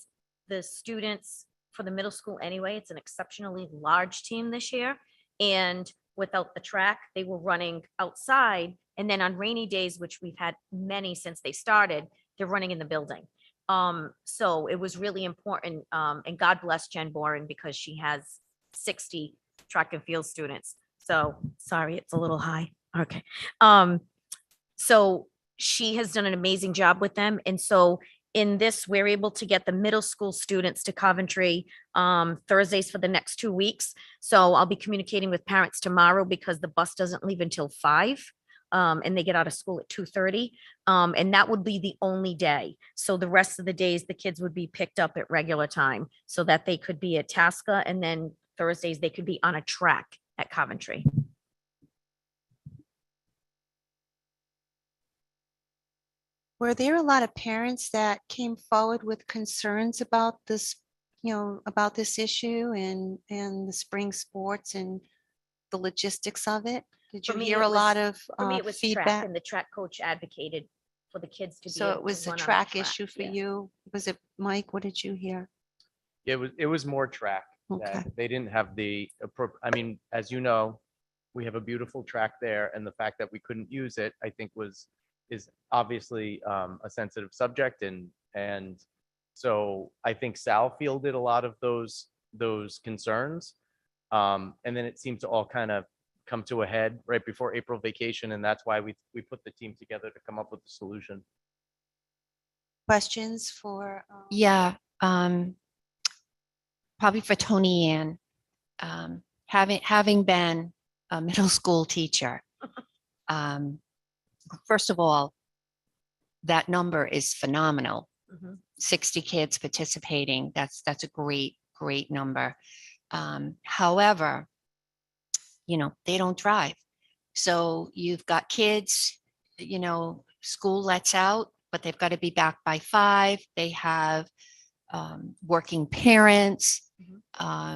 Speaker 11: the students for the middle school anyway, it's an exceptionally large team this year. And without the track, they were running outside. And then on rainy days, which we've had many since they started, they're running in the building. So it was really important. And God bless Jen Boren, because she has 60 track and field students. So sorry, it's a little high. Okay. So she has done an amazing job with them. And so in this, we're able to get the middle school students to Coventry Thursdays for the next 2 weeks. So I'll be communicating with parents tomorrow because the bus doesn't leave until 5. And they get out of school at 2:30. And that would be the only day. So the rest of the days, the kids would be picked up at regular time so that they could be at Tasca, and then Thursdays, they could be on a track at Coventry.
Speaker 1: Were there a lot of parents that came forward with concerns about this, about this issue and the spring sports and the logistics of it? Did
Speaker 11: For
Speaker 1: you
Speaker 11: me,
Speaker 1: hear
Speaker 11: it
Speaker 1: a lot
Speaker 11: was-
Speaker 1: of
Speaker 11: For me, it was track,
Speaker 1: feedback?
Speaker 11: and the track coach advocated for the kids to be.
Speaker 1: So
Speaker 11: able
Speaker 1: it
Speaker 11: to
Speaker 1: was a
Speaker 11: run on the
Speaker 1: track issue for
Speaker 11: yeah.
Speaker 1: you? Was it, Mike? What did you hear?
Speaker 10: It was more track.
Speaker 1: Okay.
Speaker 10: That they didn't have the I mean, as you know, we have a beautiful track there, and the fact that we couldn't use it, I think is obviously a sensitive subject, and so I think Sal fielded a lot of those concerns. And then it seemed to all kind of come to a head right before April vacation, and that's why we put the team together to come up with the solution.
Speaker 1: Questions for?
Speaker 7: Yeah, probably for Tony Ann. Having been a middle school teacher, first of all, that number is phenomenal.
Speaker 11: Mhm.
Speaker 7: 60 kids participating. That's a great number. However, they don't drive. So you've got kids, school lets out, but they've got to be back by 5. They have working parents,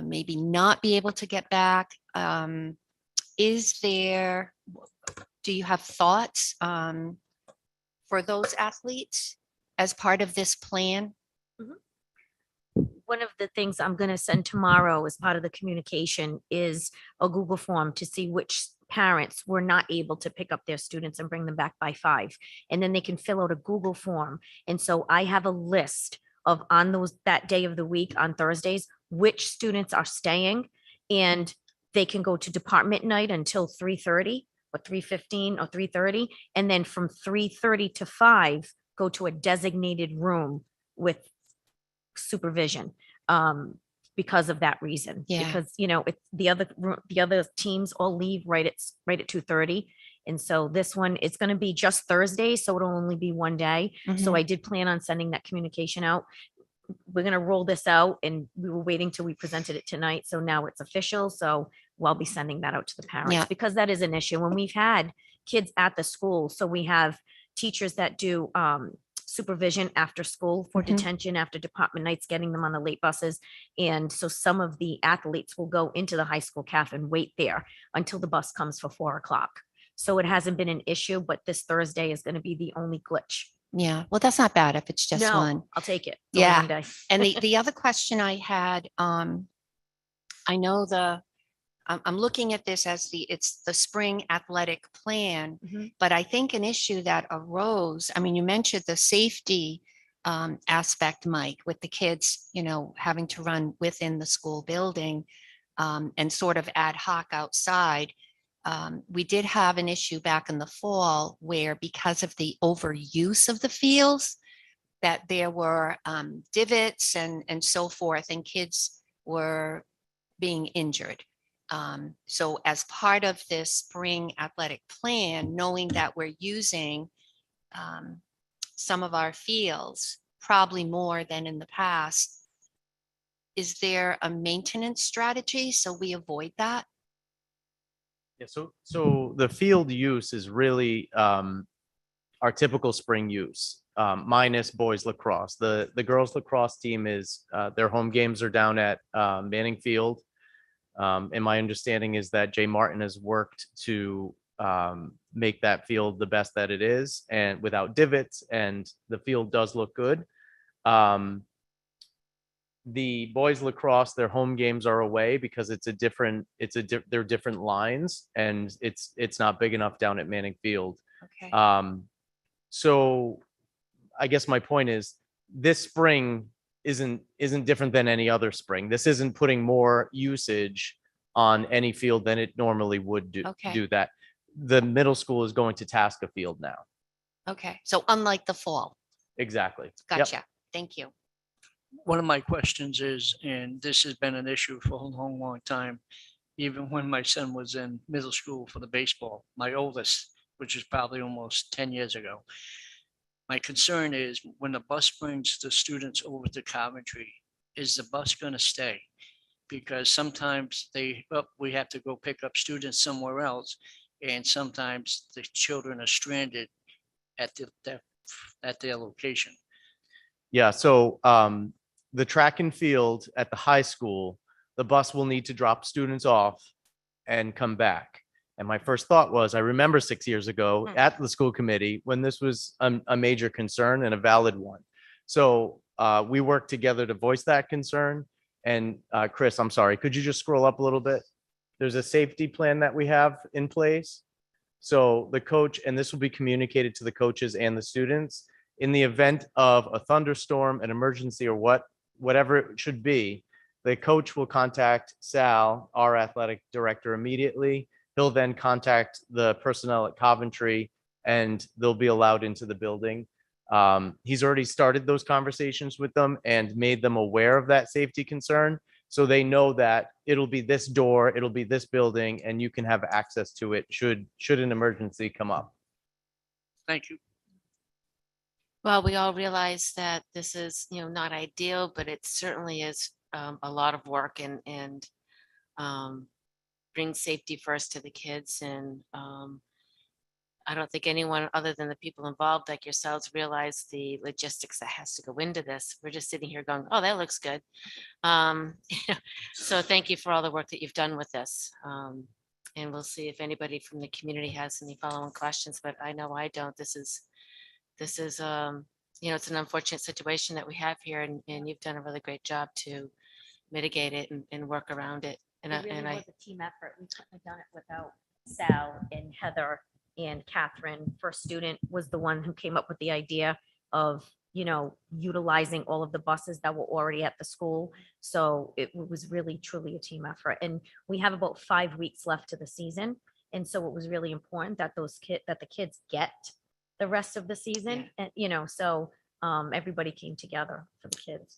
Speaker 7: maybe not be able to get back. Do you have thoughts for those athletes as part of this plan?
Speaker 11: One of the things I'm going to send tomorrow as part of the communication is a Google form to see which parents were not able to pick up their students and bring them back by 5. And then they can fill out a Google form. And so I have a list of that day of the week on Thursdays, which students are staying, and they can go to department night until 3:30 or 3:15 or 3:30. And then from 3:30 to 5, go to a designated room with supervision because of that reason.
Speaker 7: Yeah.
Speaker 11: Because, the other teams all leave right at 2:30. And so this one, it's going to be just Thursday, so it'll only be one day. So
Speaker 7: Mhm.
Speaker 11: I did plan on sending that communication out. We're going to roll this out, and we were waiting till we presented it tonight. So now it's official. So we'll be sending that out to the parents
Speaker 7: Yeah.
Speaker 11: because that is an issue when we've had kids at the school. So we have teachers that do supervision after school for
Speaker 7: Mhm.
Speaker 11: detention after department nights, getting them on the late buses. And so some of the athletes will go into the high school caf and wait there until the bus comes for 4:00. So it hasn't been an issue, but this Thursday is going to be the only glitch.
Speaker 7: Yeah, well, that's not bad if it's just
Speaker 11: No,
Speaker 7: one.
Speaker 11: I'll take it. It's only
Speaker 7: Yeah.
Speaker 11: one day.
Speaker 7: And the other question I had, I know I'm looking at this as it's the spring athletic plan,
Speaker 11: Mhm.
Speaker 7: but I think an issue that arose, I mean, you mentioned the safety aspect, Mike, with the kids, having to run within the school building and sort of ad hoc outside. We did have an issue back in the fall where, because of the overuse of the fields, that there were divots and so forth, and kids were being injured. So as part of this spring athletic plan, knowing that we're using some of our fields, probably more than in the past, is there a maintenance strategy so we avoid that?
Speaker 10: Yeah, so the field use is really our typical spring use, minus boys lacrosse. The girls lacrosse team is their home games are down at Manning Field. And my understanding is that Jay Martin has worked to make that field the best that it is, and without divots, and the field does look good. The boys lacrosse, their home games are away because they're different lines, and it's not big enough down at Manning Field.
Speaker 7: Okay.
Speaker 10: So I guess my point is, this spring isn't different than any other spring. This isn't putting more usage on any field than it normally would do.
Speaker 7: Okay.
Speaker 10: Do that. The middle school is going to Tasca Field now.
Speaker 7: Okay, so unlike the fall.
Speaker 10: Exactly. Yep.
Speaker 7: Gotcha. Thank you.
Speaker 9: One of my questions is, and this has been an issue for a long, long time, even when my son was in middle school for the baseball, my oldest, which is probably almost 10 years ago. My concern is when the bus brings the students over to Coventry, is the bus going to stay? Because sometimes we have to go pick up students somewhere else. And sometimes the children are stranded at their location.
Speaker 10: Yeah, so the track and field at the high school, the bus will need to drop students off and come back. And my first thought was, I remember 6 years ago at the school committee when this was a major concern and a valid one. So we worked together to voice that concern. And Chris, I'm sorry, could you just scroll up a little bit? There's a safety plan that we have in place. So the coach, and this will be communicated to the coaches and the students, in the event of a thunderstorm, an emergency, or whatever it should be, the coach will contact Sal, our athletic director, immediately. He'll then contact the personnel at Coventry and they'll be allowed into the building. He's already started those conversations with them and made them aware of that safety concern. So they know that it'll be this door, it'll be this building, and you can have access to it should an emergency come up.
Speaker 9: Thank you.
Speaker 3: Well, we all realize that this is, not ideal, but it certainly is a lot of work and brings safety first to the kids. And I don't think anyone other than the people involved like yourselves realize the logistics that has to go into this. We're just sitting here going, oh, that looks good. So thank you for all the work that you've done with this. And we'll see if anybody from the community has any following questions, but I know I don't. This is it's an unfortunate situation that we have here, and you've done a really great job to mitigate it and work around it. And
Speaker 11: It really
Speaker 3: I
Speaker 11: was a team effort. We couldn't have done it without Sal and Heather and Catherine. First Student was the one who came up with the idea of, utilizing all of the buses that were already at the school. So it was really truly a team effort. And we have about 5 weeks left to the season. And so it was really important that the kids get the rest of the season. And, everybody came together for the kids.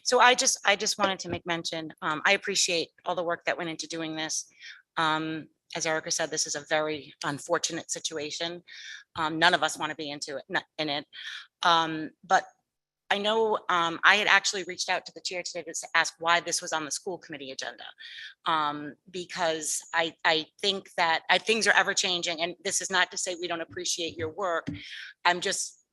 Speaker 2: So I just wanted to make mention, I appreciate all the work that went into doing this. As Erica said, this is a very unfortunate situation. None of us want to be in it. But I know I had actually reached out to the chair today to ask why this was on the school committee agenda. Because I think that things are ever changing, and this is not to say we don't appreciate your work.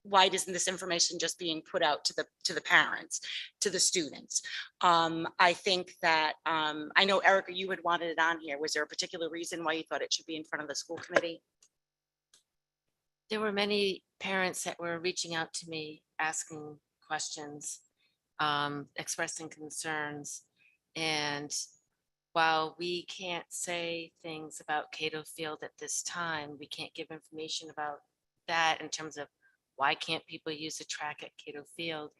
Speaker 2: Why isn't this information just being put out to the parents, to the students? I think that, I know Erica, you had wanted it on here. Was there a particular reason why you thought it should be in front of the school committee?
Speaker 3: There were many parents that were reaching out to me, asking questions, expressing concerns. And while we can't say things about Cato Field at this time, we can't give information about that in terms of why can't people use the track at Cato Field.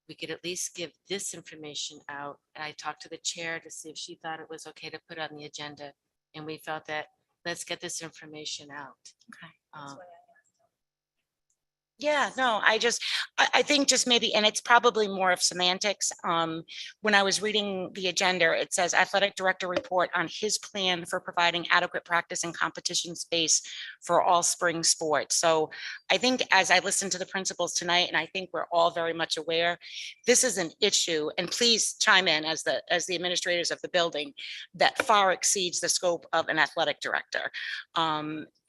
Speaker 3: We could at least give this information out. And I talked to the chair to see if she thought it was okay to put on the agenda. And we felt that let's get this information out.
Speaker 2: Okay. Yeah, no, I think just maybe, and it's probably more of semantics. When I was reading the agenda, it says athletic director report on his plan for providing adequate practice and competition space for all spring sports. So I think as I listened to the principals tonight, and I think we're all very much aware, this is an issue, and please chime in as the administrators of the building, that far exceeds the scope of an athletic director.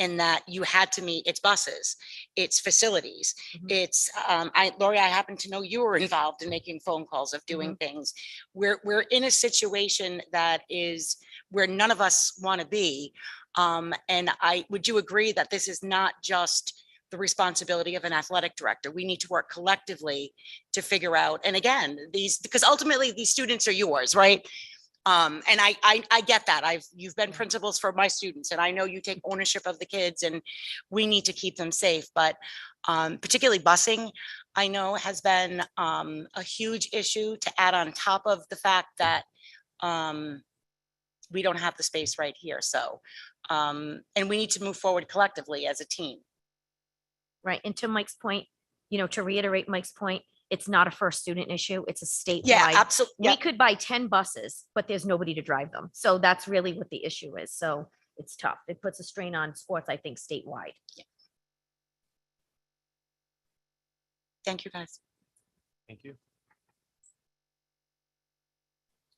Speaker 2: And that you had to meet its buses, its facilities. It's, Lori, I happen to know you were involved in making phone calls of doing things. We're in a situation that is where none of us want to be. And would you agree that this is not just the responsibility of an athletic director? We need to work collectively to figure out, and again, because ultimately these students are yours, right? And I get that. You've been principals for my students, and I know you take ownership of the kids, and we need to keep them safe. But particularly busing, I know has been a huge issue, to add on top of the fact that we don't have the space right here. So And we need to move forward collectively as a team.
Speaker 11: Right. And to Mike's point, to reiterate Mike's point, it's not a first student issue. It's a
Speaker 2: Yeah,
Speaker 11: statewide.
Speaker 2: absolutely.
Speaker 11: We could buy 10 buses, but there's nobody to drive them. So that's really what the issue is. So it's tough. It puts a strain on sports, I think, statewide.
Speaker 2: Thank you, guys.
Speaker 10: Thank you.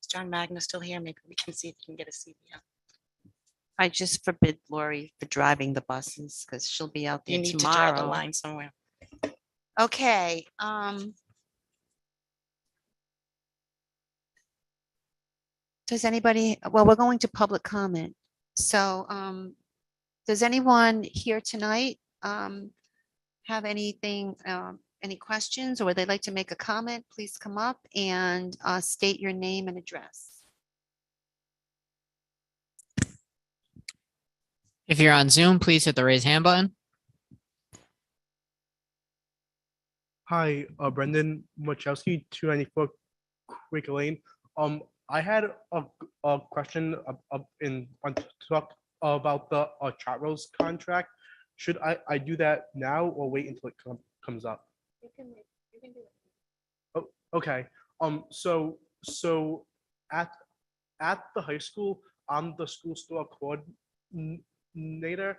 Speaker 2: Is John Magna still here? Maybe we can see if we can get a CBO.
Speaker 1: I just forbid Lori for driving the buses because she'll be out
Speaker 2: You
Speaker 1: there
Speaker 2: need to draw the
Speaker 1: tomorrow.
Speaker 2: line somewhere.
Speaker 1: Okay, does anybody, well, we're going to public comment. So, does anyone here tonight, have anything, any questions, or would they like to make a comment? Please come up and, state your name and address.
Speaker 12: If you're on Zoom, please hit the raise hand button.
Speaker 13: Hi, Brendan Machowski, 294 Quaker Lane. I had a question want to talk about the Chartwell's contract. Should I do that now or wait until it comes up? You can do it. Oh, okay. So at the high school, I'm the school store coordinator.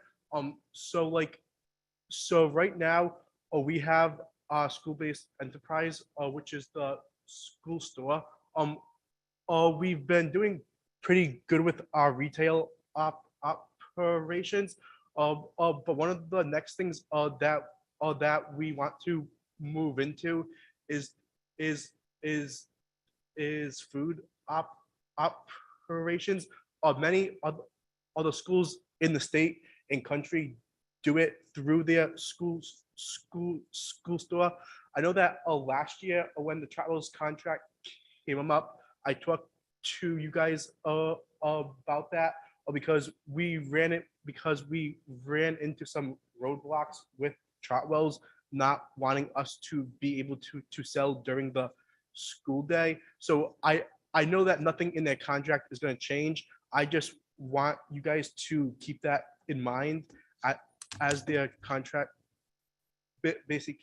Speaker 13: So right now, we have school-based enterprise, which is the school store. We've been doing pretty good with our retail operations. But one of the next things that we want to move into is food operations. Many other schools in the state and country do it through their school store. I know that last year when the Chartwell's contract came up, I talked to you guys about that because we ran into some roadblocks with Chartwell's not wanting us to be able to sell during the school day. So I know that nothing in their contract is going to change. I just want you guys to keep that in mind as their contract basic.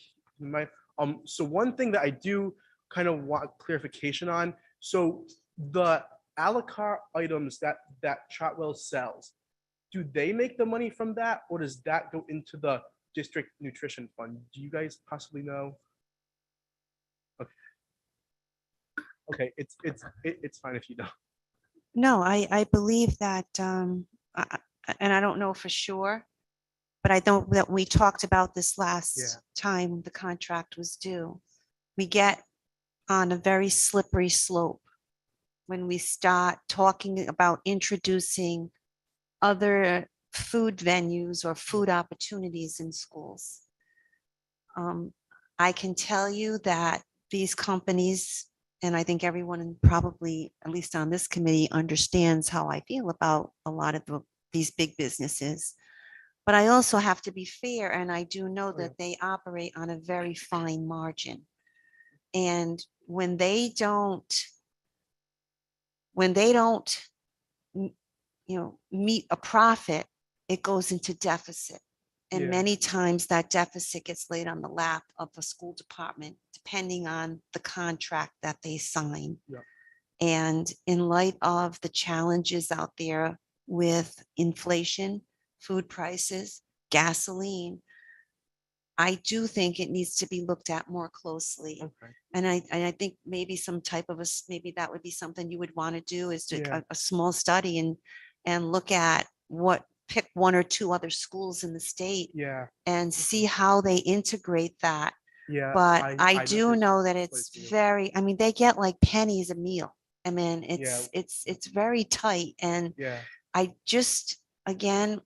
Speaker 13: So one thing that I do kind of want clarification on. So the a la carte items that Chartwell sells, do they make the money from that, or does that go into the district nutrition fund? Do you guys possibly know? Okay, it's fine if you don't.
Speaker 1: No, I believe that, and I don't know for sure, but I know that we talked about this last time the contract was due. We get on a very slippery slope when we start talking about introducing other food venues or food opportunities in schools. I can tell you that these companies, and I think everyone probably, at least on this committee, understands how I feel about a lot of these big businesses. But I also have to be fair, and I do know that they operate on a very fine margin. And when they don't meet a profit, it goes into deficit. And many times that deficit gets laid on the lap of the school department, depending on the contract that they sign. And in light of the challenges out there with inflation, food prices, gasoline, I do think it needs to be looked at more closely. And I think maybe some type of maybe that would be something you would want to do, is to a small study and look at pick one or two other schools in the state and see how they integrate that. But I do know that it's very, I mean, they get like pennies a meal. I mean, it's very tight. And I just, again,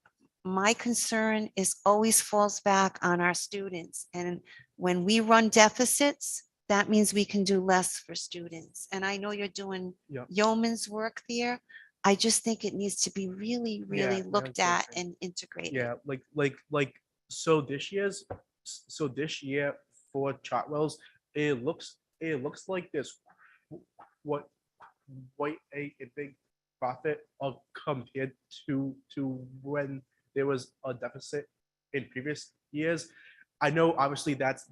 Speaker 1: my concern is always falls back on our students. And when we run deficits, that means we can do less for students. And I know you're doing yeoman's work there. I just think it needs to be really, really looked at and integrated.
Speaker 13: So this year for Chartwell's, it looks like there's quite a big profit of compared to when there was a deficit in previous years. I know obviously that's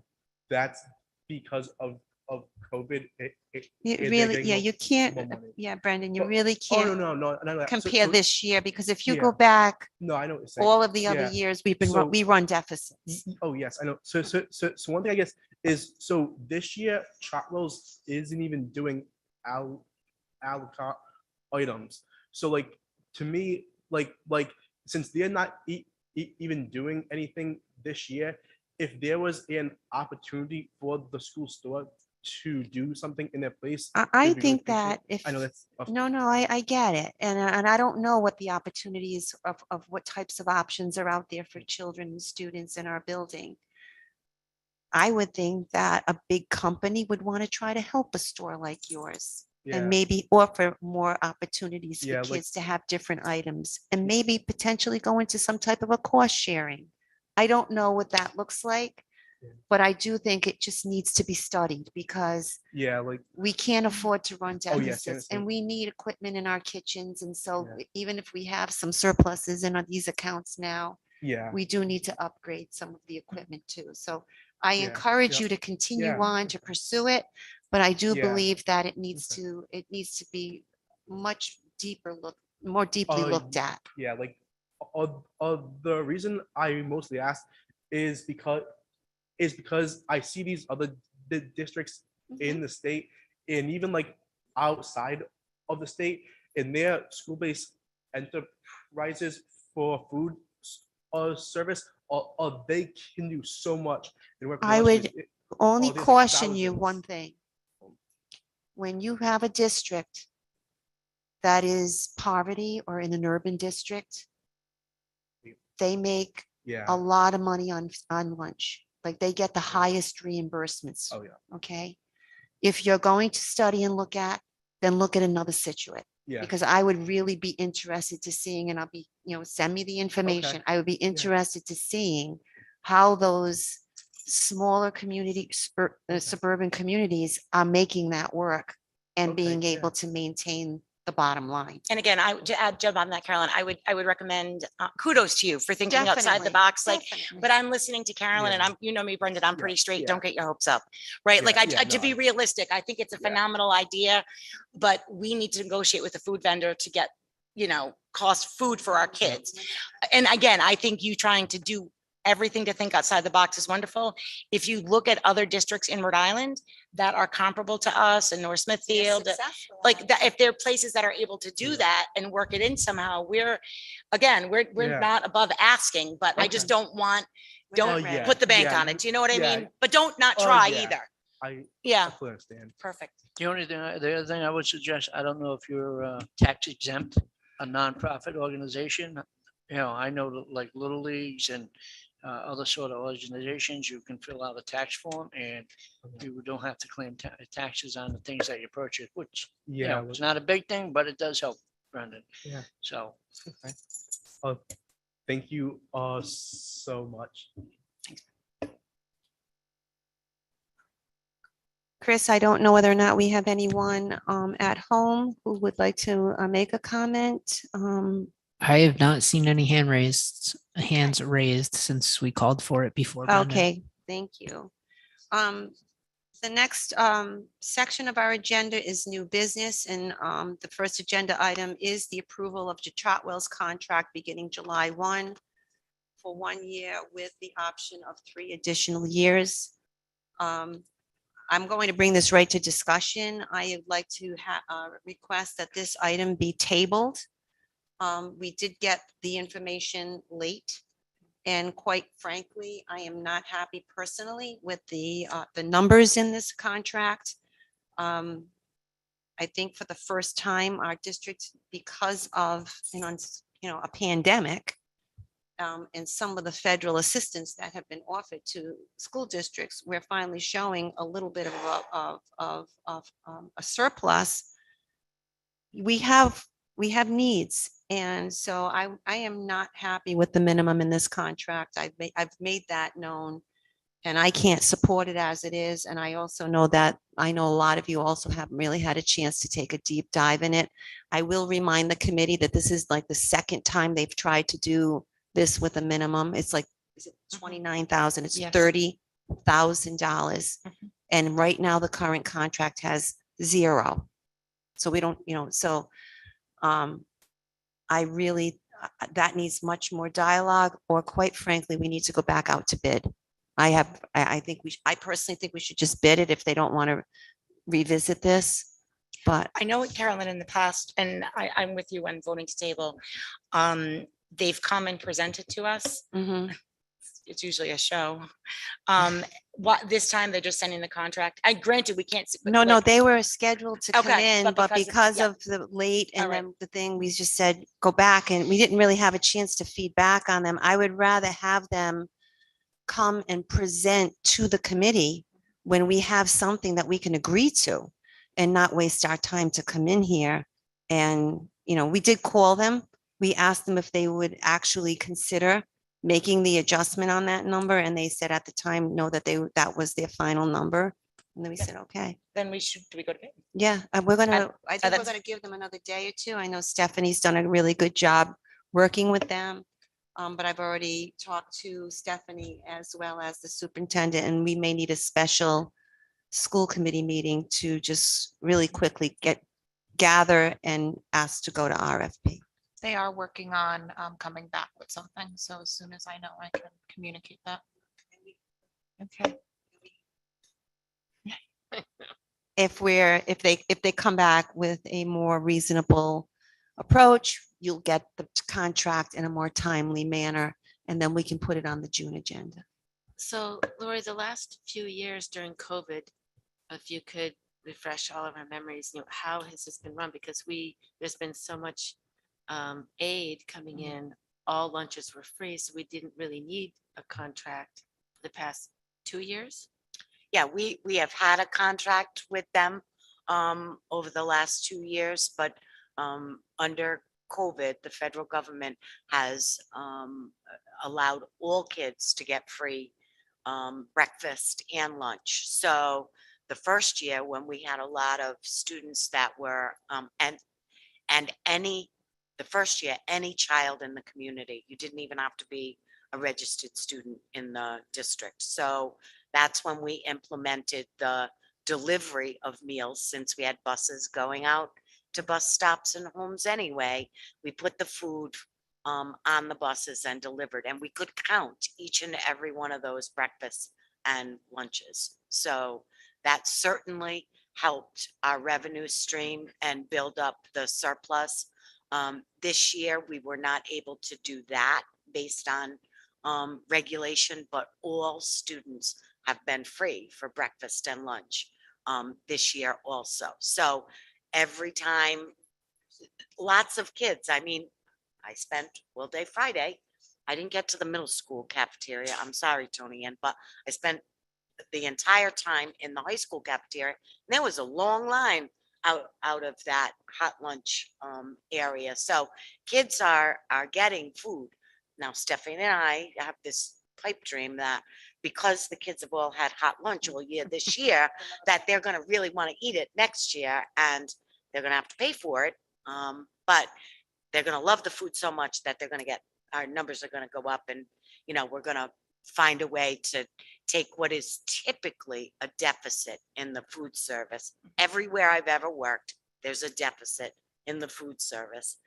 Speaker 13: because of COVID.
Speaker 1: You
Speaker 13: and they're
Speaker 1: really,
Speaker 13: getting
Speaker 1: yeah,
Speaker 13: more-
Speaker 1: you can't,
Speaker 13: more money.
Speaker 1: yeah, Brendan, you
Speaker 13: But-
Speaker 1: really
Speaker 13: Oh,
Speaker 1: can't
Speaker 13: no. So-
Speaker 1: compare
Speaker 13: so-
Speaker 1: this year, because if you
Speaker 13: Yeah.
Speaker 1: go back
Speaker 13: No, I know what you're saying.
Speaker 1: all of the other
Speaker 13: Yeah.
Speaker 1: years, we
Speaker 13: So-
Speaker 1: run deficits.
Speaker 13: Oh, yes, I know. So one thing I guess is, so this year, Chartwell's isn't even doing al carte items. So like, to me, like, since they're not even doing anything this year, if there was an opportunity for the school store to do something in their place.
Speaker 1: I
Speaker 13: it'd be really
Speaker 1: think
Speaker 13: appreciated.
Speaker 1: that if,
Speaker 13: I know that's.
Speaker 1: no, I get it. And I don't know what the opportunities of what types of options are out there for children and students in our building. I would think that a big company would want to try to help a store like yours
Speaker 13: Yeah.
Speaker 1: and maybe offer more opportunities
Speaker 13: Yeah,
Speaker 1: for
Speaker 13: like-
Speaker 1: kids to have different items and maybe potentially go into some type of a cost sharing. I don't know what that looks like,
Speaker 13: Yeah.
Speaker 1: but I do think it just needs to be studied because
Speaker 13: Yeah, like,
Speaker 1: we can't afford to run
Speaker 13: Oh, yes,
Speaker 1: deficits
Speaker 13: yes,
Speaker 1: and
Speaker 13: yes.
Speaker 1: we need equipment in our kitchens. And so
Speaker 13: Yeah.
Speaker 1: even if we have some surpluses in these accounts now,
Speaker 13: yeah.
Speaker 1: we do need to upgrade some of the equipment too. So I
Speaker 13: Yeah,
Speaker 1: encourage
Speaker 13: yep,
Speaker 1: you to continue
Speaker 13: yeah.
Speaker 1: on to pursue it, but I do
Speaker 13: Yeah.
Speaker 1: believe that it needs
Speaker 13: Okay.
Speaker 1: to be much more deeply looked at.
Speaker 13: Yeah, like, the reason I mostly asked is because I see these other districts in the state and even like outside of the state, and their school-based enterprises for food service, or they can do so much. and work with
Speaker 1: I
Speaker 13: us
Speaker 1: would
Speaker 13: with it.
Speaker 1: only
Speaker 13: there's like
Speaker 1: caution you
Speaker 13: thousands.
Speaker 1: one thing. When you have a district that is poverty or in an urban district, they make
Speaker 13: Yeah.
Speaker 1: a lot of money on lunch. Like they get the highest reimbursements.
Speaker 13: Oh, yeah.
Speaker 1: Okay. If you're going to study and look at, then look at another Scituate.
Speaker 13: Yeah.
Speaker 1: Because I would really be interested to seeing, and I'll be, send me the information. I would be interested to seeing how those smaller suburban communities are making that work and
Speaker 13: Okay,
Speaker 1: being
Speaker 13: yeah.
Speaker 1: able to maintain the bottom line.
Speaker 2: And again, to add jump on that, Carolyn, I would recommend kudos to you for thinking outside the box. Like, but I'm listening to Carolyn and
Speaker 13: Yeah.
Speaker 2: me, Brendan, I'm
Speaker 13: Yeah,
Speaker 2: pretty straight.
Speaker 13: yeah.
Speaker 2: Don't get your hopes up. Right? Like
Speaker 13: Yeah,
Speaker 2: to
Speaker 13: no,
Speaker 2: be realistic, I think it's a
Speaker 13: Yeah.
Speaker 2: phenomenal idea, but we need to negotiate with the food vendor to get, cost food for our kids. And again, I think you trying to do everything to think outside the box is wonderful. If you look at other districts in Rhode Island that are comparable to us in North Smithfield, like that, if there are places that are able to do
Speaker 13: Yeah.
Speaker 2: that and work it in somehow, we're
Speaker 13: Yeah.
Speaker 2: not above asking, but I just don't want, don't
Speaker 13: yeah,
Speaker 2: put the bank
Speaker 13: yeah,
Speaker 2: on it. Do you know what I
Speaker 13: yeah.
Speaker 2: mean? But don't not
Speaker 13: Oh,
Speaker 2: try
Speaker 13: yeah.
Speaker 2: either.
Speaker 13: I
Speaker 2: Yeah,
Speaker 13: fully understand.
Speaker 2: perfect.
Speaker 9: The other thing I would suggest, I don't know if you're tax exempt, a nonprofit organization. I know that like Little Leagues and other sort of organizations, you can fill out a tax form and you don't have to claim taxes on the things that you purchase, which,
Speaker 13: Yeah.
Speaker 9: it's not a big thing, but it does help, Brendan.
Speaker 13: Yeah.
Speaker 9: So,
Speaker 13: Okay. Thank you so much.
Speaker 1: Chris, I don't know whether or not we have anyone at home who would like to make a comment.
Speaker 12: I have not seen any hands raised since we called for it before. Brendan.
Speaker 1: Okay, thank you. The next section of our agenda is new business, and the first agenda item is the approval of Trotwell's contract beginning July 1 for 1 year with the option of 3 additional years. I'm going to bring this right to discussion. I would like to request that this item be tabled. We did get the information late. And quite frankly, I am not happy personally with the numbers in this contract. I think for the first time, our district, because of, a pandemic, and some of the federal assistance that have been offered to school districts, we're finally showing a little bit of a surplus. We have needs. And so I am not happy with the minimum in this contract. I've made that known. And I can't support it as it is. And I also know that, I know a lot of you also haven't really had a chance to take a deep dive in it. I will remind the committee that this is like the second time they've tried to do this with a minimum. It's like, is it 29,000? It's
Speaker 3: Yes.
Speaker 1: $30,000. And right now the current contract has 0. So we don't, so I really, that needs much more dialogue, or quite frankly, we need to go back out to bid. I think I personally think we should just bid it if they don't want to revisit this. But
Speaker 2: I know, Carolyn, in the past, and I'm with you on voting to table. They've come and presented to us.
Speaker 1: mhm.
Speaker 2: It's usually a show. What, this time they're just sending the contract. I granted, we can't.
Speaker 1: No, they were scheduled to come
Speaker 2: Okay,
Speaker 1: in, but because
Speaker 2: yeah.
Speaker 1: of the late
Speaker 2: All
Speaker 1: and
Speaker 2: right.
Speaker 1: then the thing, we just said, go back, and we didn't really have a chance to feed back on them. I would rather have them come and present to the committee when we have something that we can agree to, and not waste our time to come in here. And, we did call them. We asked them if they would actually consider making the adjustment on that number. And they said at the time, no, that was their final number. And then we said, okay,
Speaker 2: Then do we go to bid?
Speaker 1: yeah, I think we're
Speaker 2: that's-
Speaker 1: gonna give them another day or two. I know Stephanie's done a really good job working with them. But I've already talked to Stephanie as well as the superintendent, and we may need a special school committee meeting to just really quickly gather and ask to go to RFP.
Speaker 5: They are working on coming back with something. So as soon as I know, I can communicate that.
Speaker 3: Okay.
Speaker 1: If they come back with a more reasonable approach, you'll get the contract in a more timely manner, and then we can put it on the June agenda.
Speaker 3: So Lori, the last few years during COVID, if you could refresh all of our memories, how has this been run? Because there's been so much aid coming in, all lunches were free, so we didn't really need a contract the past 2 years.
Speaker 6: Yeah, we have had a contract with them over the last 2 years, but under COVID, the federal government has allowed all kids to get free breakfast and lunch. So the first year when we had a lot of students that were the first year, any child in the community, you didn't even have to be a registered student in the district. So that's when we implemented the delivery of meals, since we had buses going out to bus stops and homes anyway. We put the food on the buses and delivered, and we could count each and every one of those breakfasts and lunches. So that certainly helped our revenue stream and build up the surplus. This year, we were not able to do that based on regulation, but all students have been free for breakfast and lunch this year also. So every time, lots of kids, I mean, I spent Will Day Friday. I didn't get to the middle school cafeteria. I'm sorry, Tony Ann, but I spent the entire time in the high school cafeteria. And there was a long line out of that hot lunch area. So kids are getting food. Now, Stephanie and I have this pipe dream that because the kids have all had hot lunch all year this year, that they're going to really want to eat it next year, and they're going to have to pay for it. But they're going to love the food so much that our numbers are going to go up, and, we're going to find a way to take what is typically a deficit in the food service. Everywhere I've ever worked, there's a deficit in the food service,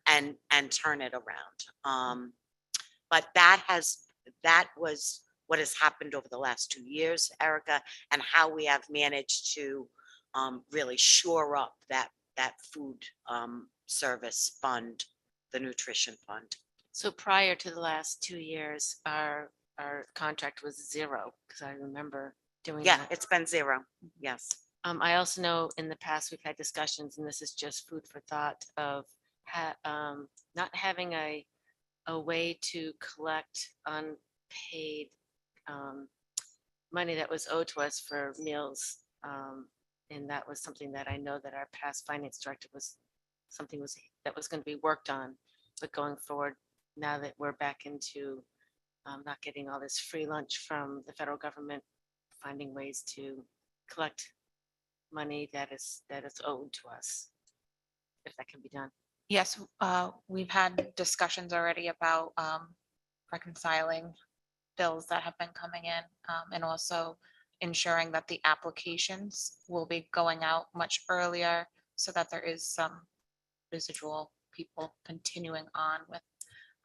Speaker 6: and turn it around. But that was what has happened over the last 2 years, Erica, and how we have managed to really shore up that food service fund, the nutrition fund.
Speaker 3: So prior to the last 2 years, our contract was 0, because I remember doing
Speaker 6: Yeah,
Speaker 3: that.
Speaker 6: it's been 0. Yes.
Speaker 3: I also know in the past we've had discussions, and this is just food for thought, of not having a way to collect unpaid money that was owed to us for meals. And that was something that I know that our past finance director that was going to be worked on. But going forward, now that we're back into not getting all this free lunch from the federal government, finding ways to collect money that is owed to us, if that can be done.
Speaker 5: Yes, we've had discussions already about reconciling bills that have been coming in, and also ensuring that the applications will be going out much earlier so that there is some residual people continuing on with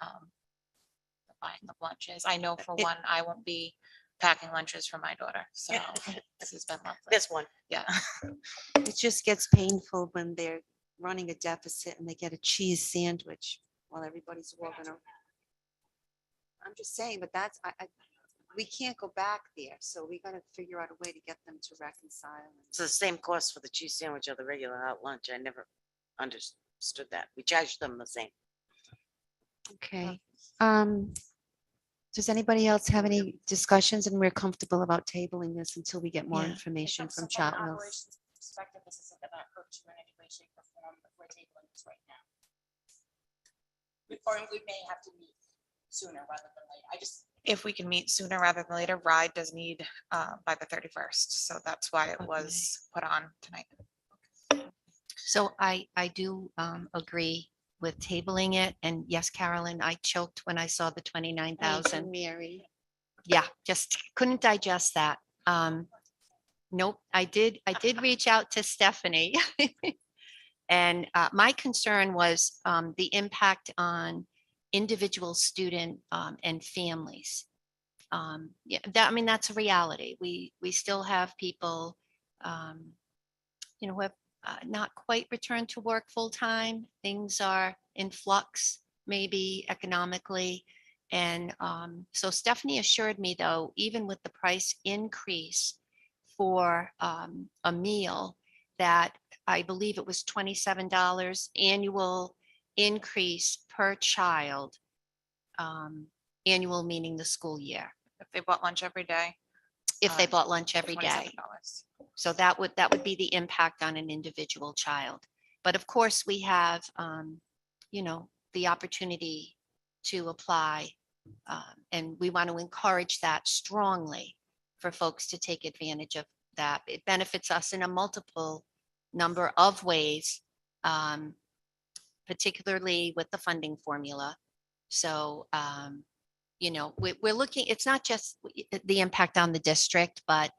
Speaker 5: the buying of lunches. I know for one, I won't be packing lunches for my daughter, so this has been lovely.
Speaker 6: This one.
Speaker 5: Yeah.
Speaker 1: It just gets painful when they're running a deficit and they get a cheese sandwich while everybody's walking around. I'm just saying, but that's, we can't go back there, so we gotta figure out a way to get them to reconcile.
Speaker 6: It's the same cost for the cheese sandwich or the regular out lunch. I never understood that. We charged them the same.
Speaker 1: Okay. Does anybody else have any discussions, and we're comfortable about tabling this until we get more
Speaker 7: Yeah.
Speaker 1: information from Chartwell?
Speaker 2: Perspective, this isn't about hurt you in any way, shape, or form, but we're tabling this right now. Or we may have to meet sooner rather than later. I just,
Speaker 5: If we can meet sooner rather than later, RIDE does need by the 31st, so that's why it was put on tonight.
Speaker 7: So I do agree with tabling it. And yes, Carolyn, I choked when I saw the 29,000.
Speaker 1: Mary.
Speaker 7: Yeah, just couldn't digest that. Nope, I did reach out to Stephanie. And my concern was the impact on individual student and families. Yeah, I mean, that's a reality. We still have people, who have not quite returned to work full time. Things are in flux, maybe economically. And so Stephanie assured me, though, even with the price increase for a meal, that I believe it was $27 annual increase per child, annual meaning the school year,
Speaker 5: If they bought lunch every day.
Speaker 7: if they bought lunch every day.
Speaker 5: $27.
Speaker 7: So that would be the impact on an individual child. But of course, we have, the opportunity to apply. And we want to encourage that strongly for folks to take advantage of that. It benefits us in a multiple number of ways, particularly with the funding formula. So, we're looking, it's not just the impact on the district, but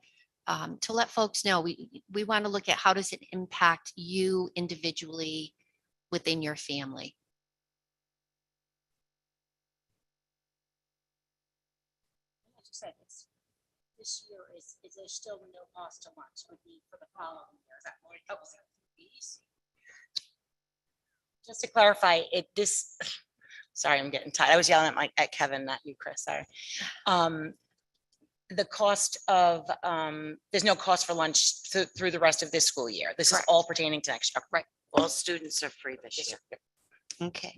Speaker 7: to let folks know, we want to look at how does it impact you individually within your family.
Speaker 2: as you said, this year is there still no cost to lunch would be for the following year. Is that more? Just to clarify, sorry, I'm getting tired. I was yelling at Kevin, not you, Chris, sorry. The cost of, there's no cost for lunch through the rest of this school year. This is all pertaining to next year. Right.
Speaker 6: All students are free this year.
Speaker 1: Okay.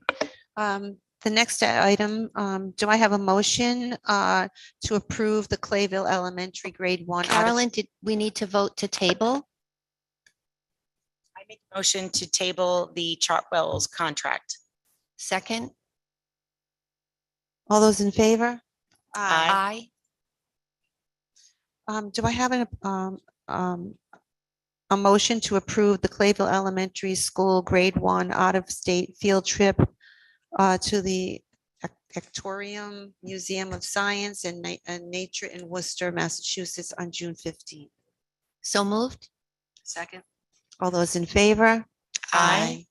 Speaker 1: The next item, do I have a motion to approve the Clayville Elementary Grade 1?
Speaker 7: Carolyn, did we need to vote to table?
Speaker 2: I make a motion to table the Chartwell's contract.
Speaker 7: Second?
Speaker 1: All those in favor?
Speaker 7: Aye.
Speaker 1: Do I have a motion to approve the Clayville Elementary School Grade 1 out-of-state field trip to the Ectorium Museum of Science and Nature in Worcester, Massachusetts on June 15th?
Speaker 7: So moved?
Speaker 3: Second.
Speaker 1: All those in favor?
Speaker 2: Aye.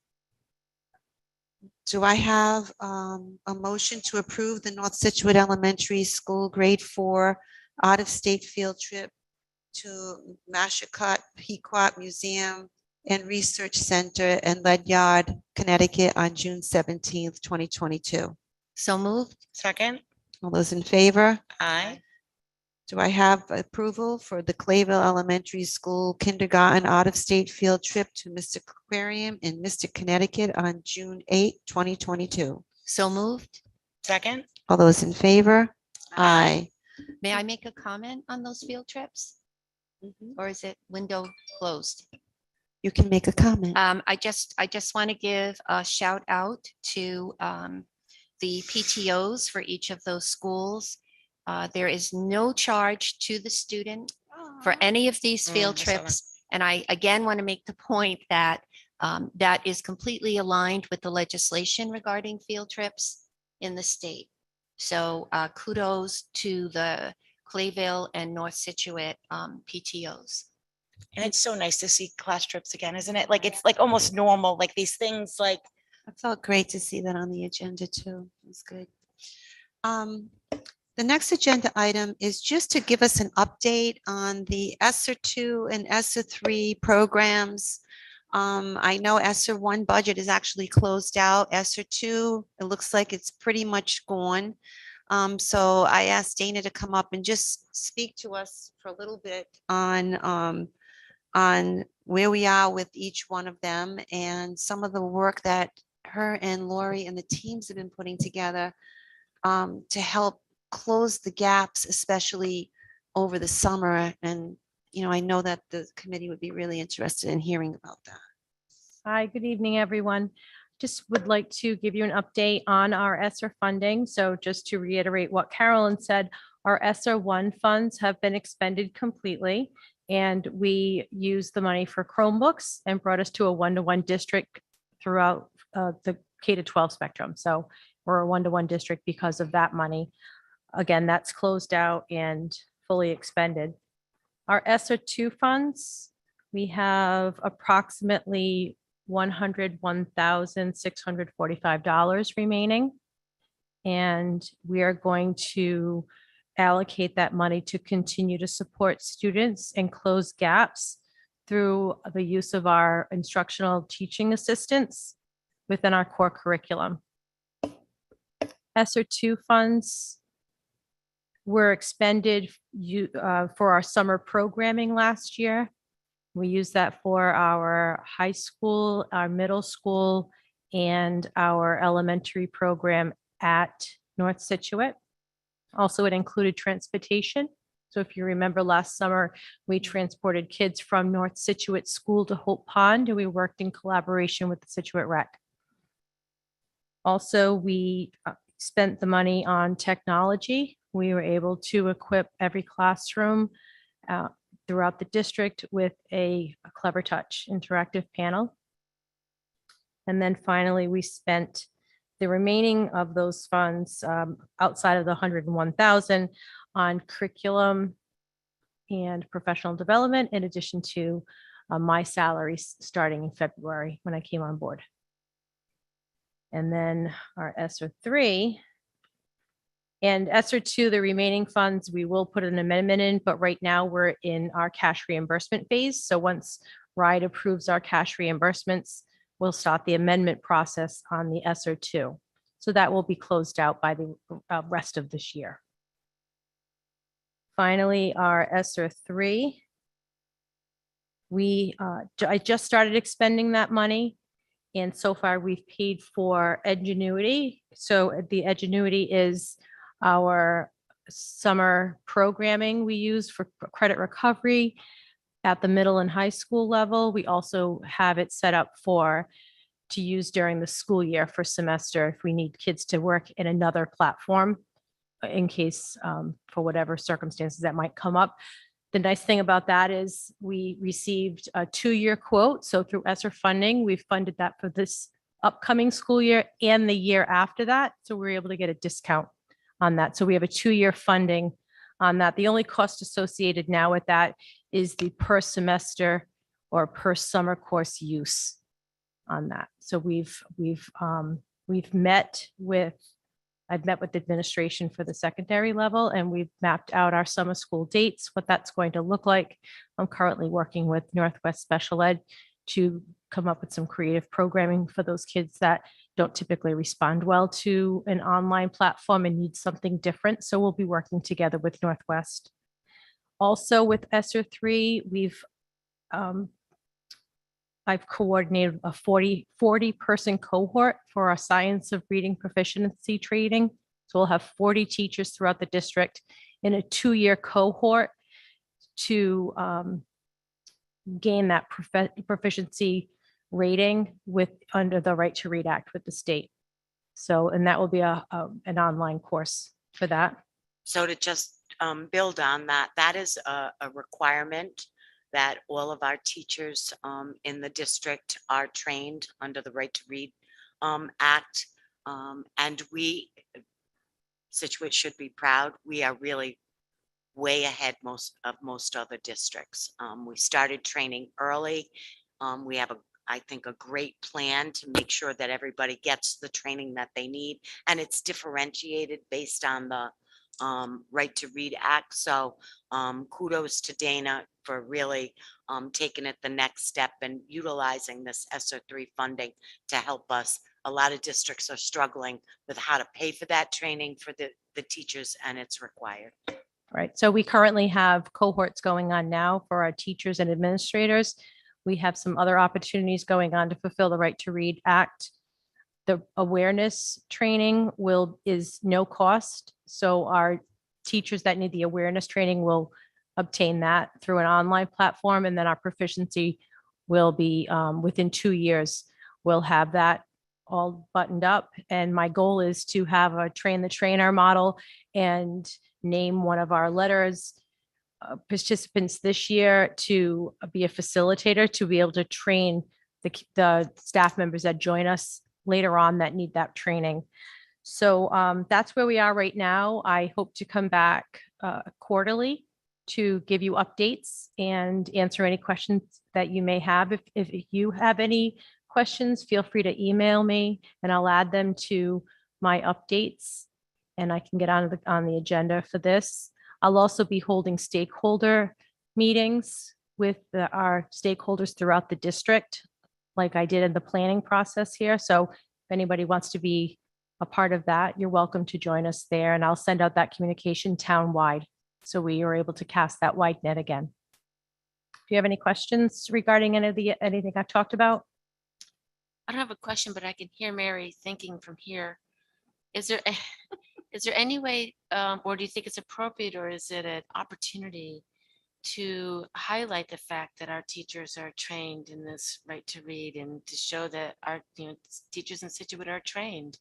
Speaker 1: Do I have a motion to approve the North Scituate Elementary School Grade 4 out-of-state field trip to Mashicot Pequot Museum and Research Center in Ledyard, Connecticut on June 17th, 2022?
Speaker 7: So moved?
Speaker 2: Second.
Speaker 1: All those in favor?
Speaker 2: Aye.
Speaker 1: Do I have approval for the Clayville Elementary School kindergarten out-of-state field trip to Mystic Aquarium in Mystic, Connecticut on June 8, 2022?
Speaker 7: So moved?
Speaker 2: Second.
Speaker 1: All those in favor? Aye.
Speaker 7: May I make a comment on those field trips? Or is it window closed?
Speaker 1: You can make a comment.
Speaker 7: I just want to give a shout out to the PTOs for each of those schools There is no charge to the student for any of these field
Speaker 2: I saw that.
Speaker 7: trips. And I again want to make the point that that is completely aligned with the legislation regarding field trips in the state. So kudos to the Clayville and North Situate PTOs.
Speaker 2: And it's so nice to see class trips again, isn't it? Like, it's like almost normal, like these things like,
Speaker 1: It felt great to see that on the agenda too. It was good. The next agenda item is just to give us an update on the Esser 2 and Esser 3 programs. I know Esser 1 budget is actually closed out. Esser 2, it looks like it's pretty much gone. So I asked Dana to come up and just speak to us for a little bit on where we are with each one of them and some of the work that her and Lori and the teams have been putting together to help close the gaps, especially over the summer. And, I know that the committee would be really interested in hearing about that.
Speaker 14: Hi, good evening, everyone. Just would like to give you an update on our Esser funding. So just to reiterate what Carolyn said, our Esser 1 funds have been expended completely. And we used the money for Chromebooks and brought us to a 1-to-1 district throughout the K-12 spectrum. So we're a 1-to-1 district because of that money. Again, that's closed out and fully expended. Our Esser 2 funds, we have approximately $101,645 remaining. And we are going to allocate that money to continue to support students and close gaps through the use of our instructional teaching assistants within our core curriculum. Esser 2 funds were expended for our summer programming last year. We used that for our high school, our middle school, and our elementary program at North Situate. Also, it included transportation. So if you remember last summer, we transported kids from North Situate School to Hope Pond, and we worked in collaboration with the Scituate Rec. Also, we spent the money on technology. We were able to equip every classroom throughout the district with a Clever Touch interactive panel. And then finally, we spent the remaining of those funds outside of the 101,000 on curriculum and professional development, in addition to my salary starting in February when I came on board. And then our Esser 3 and Esser 2, the remaining funds, we will put an amendment in, but right now we're in our cash reimbursement phase. So once RIDE approves our cash reimbursements, we'll start the amendment process on the Esser 2. So that will be closed out by the rest of this year. Finally, our Esser 3. I just started expending that money. And so far we've paid for Annuity. So the Annuity is our summer programming we use for credit recovery at the middle and high school level. We also have it set up to use during the school year for semester if we need kids to work in another platform in case for whatever circumstances that might come up. The nice thing about that is we received a 2-year quote. So through Esser funding, we've funded that for this upcoming school year and the year after that. So we're able to get a discount on that. So we have a 2-year funding on that. The only cost associated now with that is the per semester or per summer course use on that. So I've met with the administration for the secondary level, and we've mapped out our summer school dates, what that's going to look like. I'm currently working with Northwest Special Ed to come up with some creative programming for those kids that don't typically respond well to an online platform and need something different. So we'll be working together with Northwest. Also with Esser 3, I've coordinated a 40-person cohort for our Science of Reading Proficiency training. So we'll have 40 teachers throughout the district in a 2-year cohort to gain that proficiency rating under the Right to Read Act with the state. So, and that will be an online course for that.
Speaker 6: So to just build on that, that is a requirement that all of our teachers in the district are trained under the Right to Read Act. And we, Scituate should be proud. We are really way ahead of most other districts. We started training early. We have I think, a great plan to make sure that everybody gets the training that they need, and it's differentiated based on the Right to Read Act. So kudos to Dana for really taking it the next step and utilizing this ESSER 3 funding to help us. A lot of districts are struggling with how to pay for that training for the teachers, and it's required.
Speaker 14: Right. So we currently have cohorts going on now for our teachers and administrators. We have some other opportunities going on to fulfill the Right to Read Act. The awareness training is no cost. So our teachers that need the awareness training will obtain that through an online platform. And then our proficiency will be within 2 years, we'll have that all buttoned up. And my goal is to have a train the trainer model and name one of our letters participants this year to be a facilitator, to be able to train the staff members that join us later on that need that training. So that's where we are right now. I hope to come back quarterly to give you updates and answer any questions that you may have. If you have any questions, feel free to email me and I'll add them to my updates and I can get on the agenda for this. I'll also be holding stakeholder meetings with our stakeholders throughout the district, like I did in the planning process here. So if anybody wants to be a part of that, you're welcome to join us there. And I'll send out that communication town-wide, so we are able to cast that wide net again. Do you have any questions regarding anything I've talked about?
Speaker 3: I don't have a question, but I can hear Mary thinking from here. Is there any way, or do you think it's appropriate, or is it an opportunity to highlight the fact that our teachers are trained in this right to read, and to show that our teachers in Scituate are trained?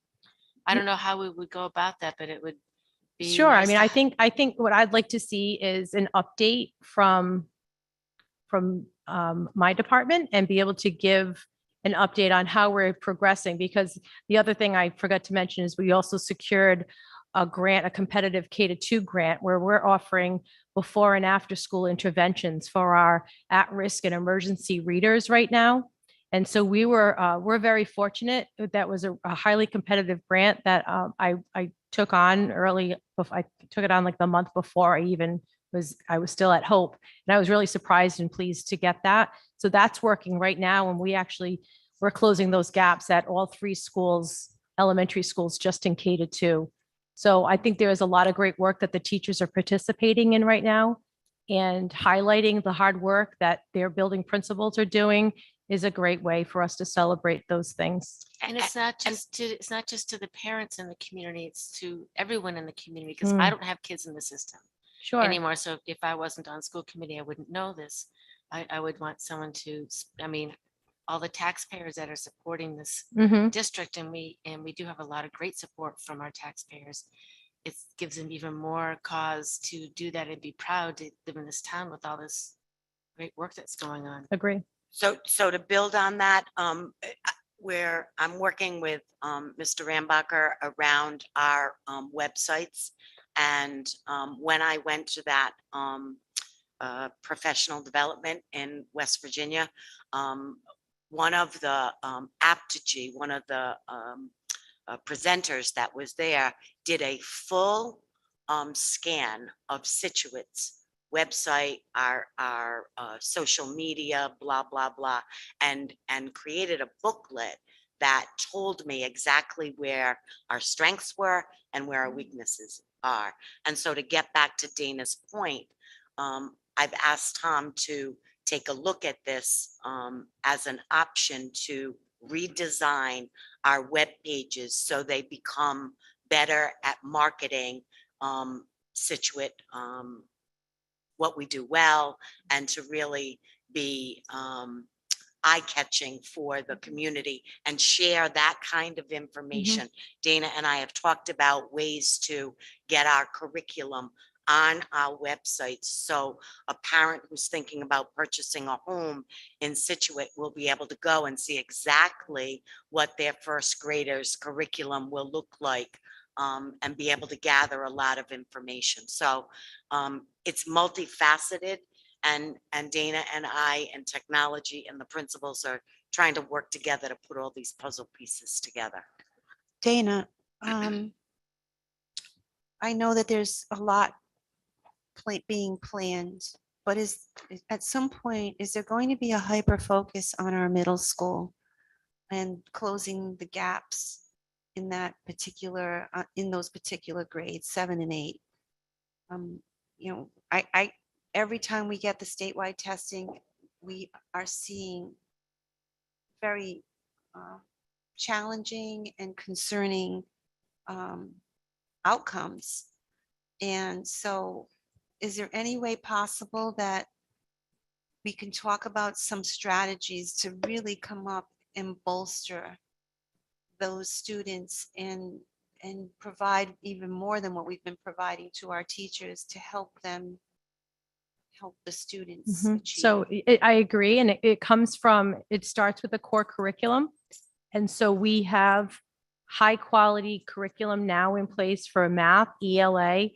Speaker 3: I don't know how we would go about that, but it would be
Speaker 14: Sure. I
Speaker 3: nice
Speaker 14: mean,
Speaker 3: to
Speaker 14: I think what I'd like to see is an update from my department and be able to give an update on how we're progressing. Because the other thing I forgot to mention is we also secured a grant, a competitive K-2 grant, where we're offering before and after school interventions for our at-risk and emergency readers right now. And so we're very fortunate. That was a highly competitive grant that I took on early. I took it on like the month before I was still at Hope. And I was really surprised and pleased to get that. So that's working right now. And we're closing those gaps at all 3 schools, elementary schools, just in K-2. So I think there is a lot of great work that the teachers are participating in right now, and highlighting the hard work that their building principals are doing is a great way for us to celebrate those things.
Speaker 3: And it's not just to the parents in the community, it's to everyone in the community, because I don't have kids in the system anymore. So if I wasn't on school committee, I wouldn't know this. I would want someone to, all the taxpayers that are supporting this district, and we do have a lot of great support from our taxpayers. It gives them even more cause to do that and be proud to live in this town with all this great work that's going on.
Speaker 14: Agree.
Speaker 6: So to build on that, where I'm working with Mr. Rambacher around our websites, and when I went to that professional development in West Virginia, one of the Apogee, one of the presenters that was there, did a full scan of Scituate's website, our social media, blah, blah, blah, and created a booklet that told me exactly where our strengths were and where our weaknesses are. And so to get back to Dana's point, I've asked Tom to take a look at this as an option to redesign our web pages so they become better at marketing Scituate, what we do well, and to really be eye-catching for the community and share that kind of information. Dana and I have talked about ways to get our curriculum on our websites. So a parent who's thinking about purchasing a home in Scituate will be able to go and see exactly what their first graders curriculum will look like, and be able to gather a lot of information. So it's multifaceted, and Dana and I and technology and the principals are trying to work together to put all these puzzle pieces together.
Speaker 1: Dana, I know that there's a lot being planned, but at some point, is there going to be a hyper focus on our middle school and closing the gaps in that particular, in those particular grades, 7 and 8? You know, every time we get the statewide testing, we are seeing very challenging and concerning outcomes. And so is there any way possible that we can talk about some strategies to really come up and bolster those students and provide even more than what we've been providing to our teachers to help them, help the students achieve?
Speaker 14: So I agree. And it comes from, it starts with the core curriculum. And so we have high quality curriculum now in place for math, ELA,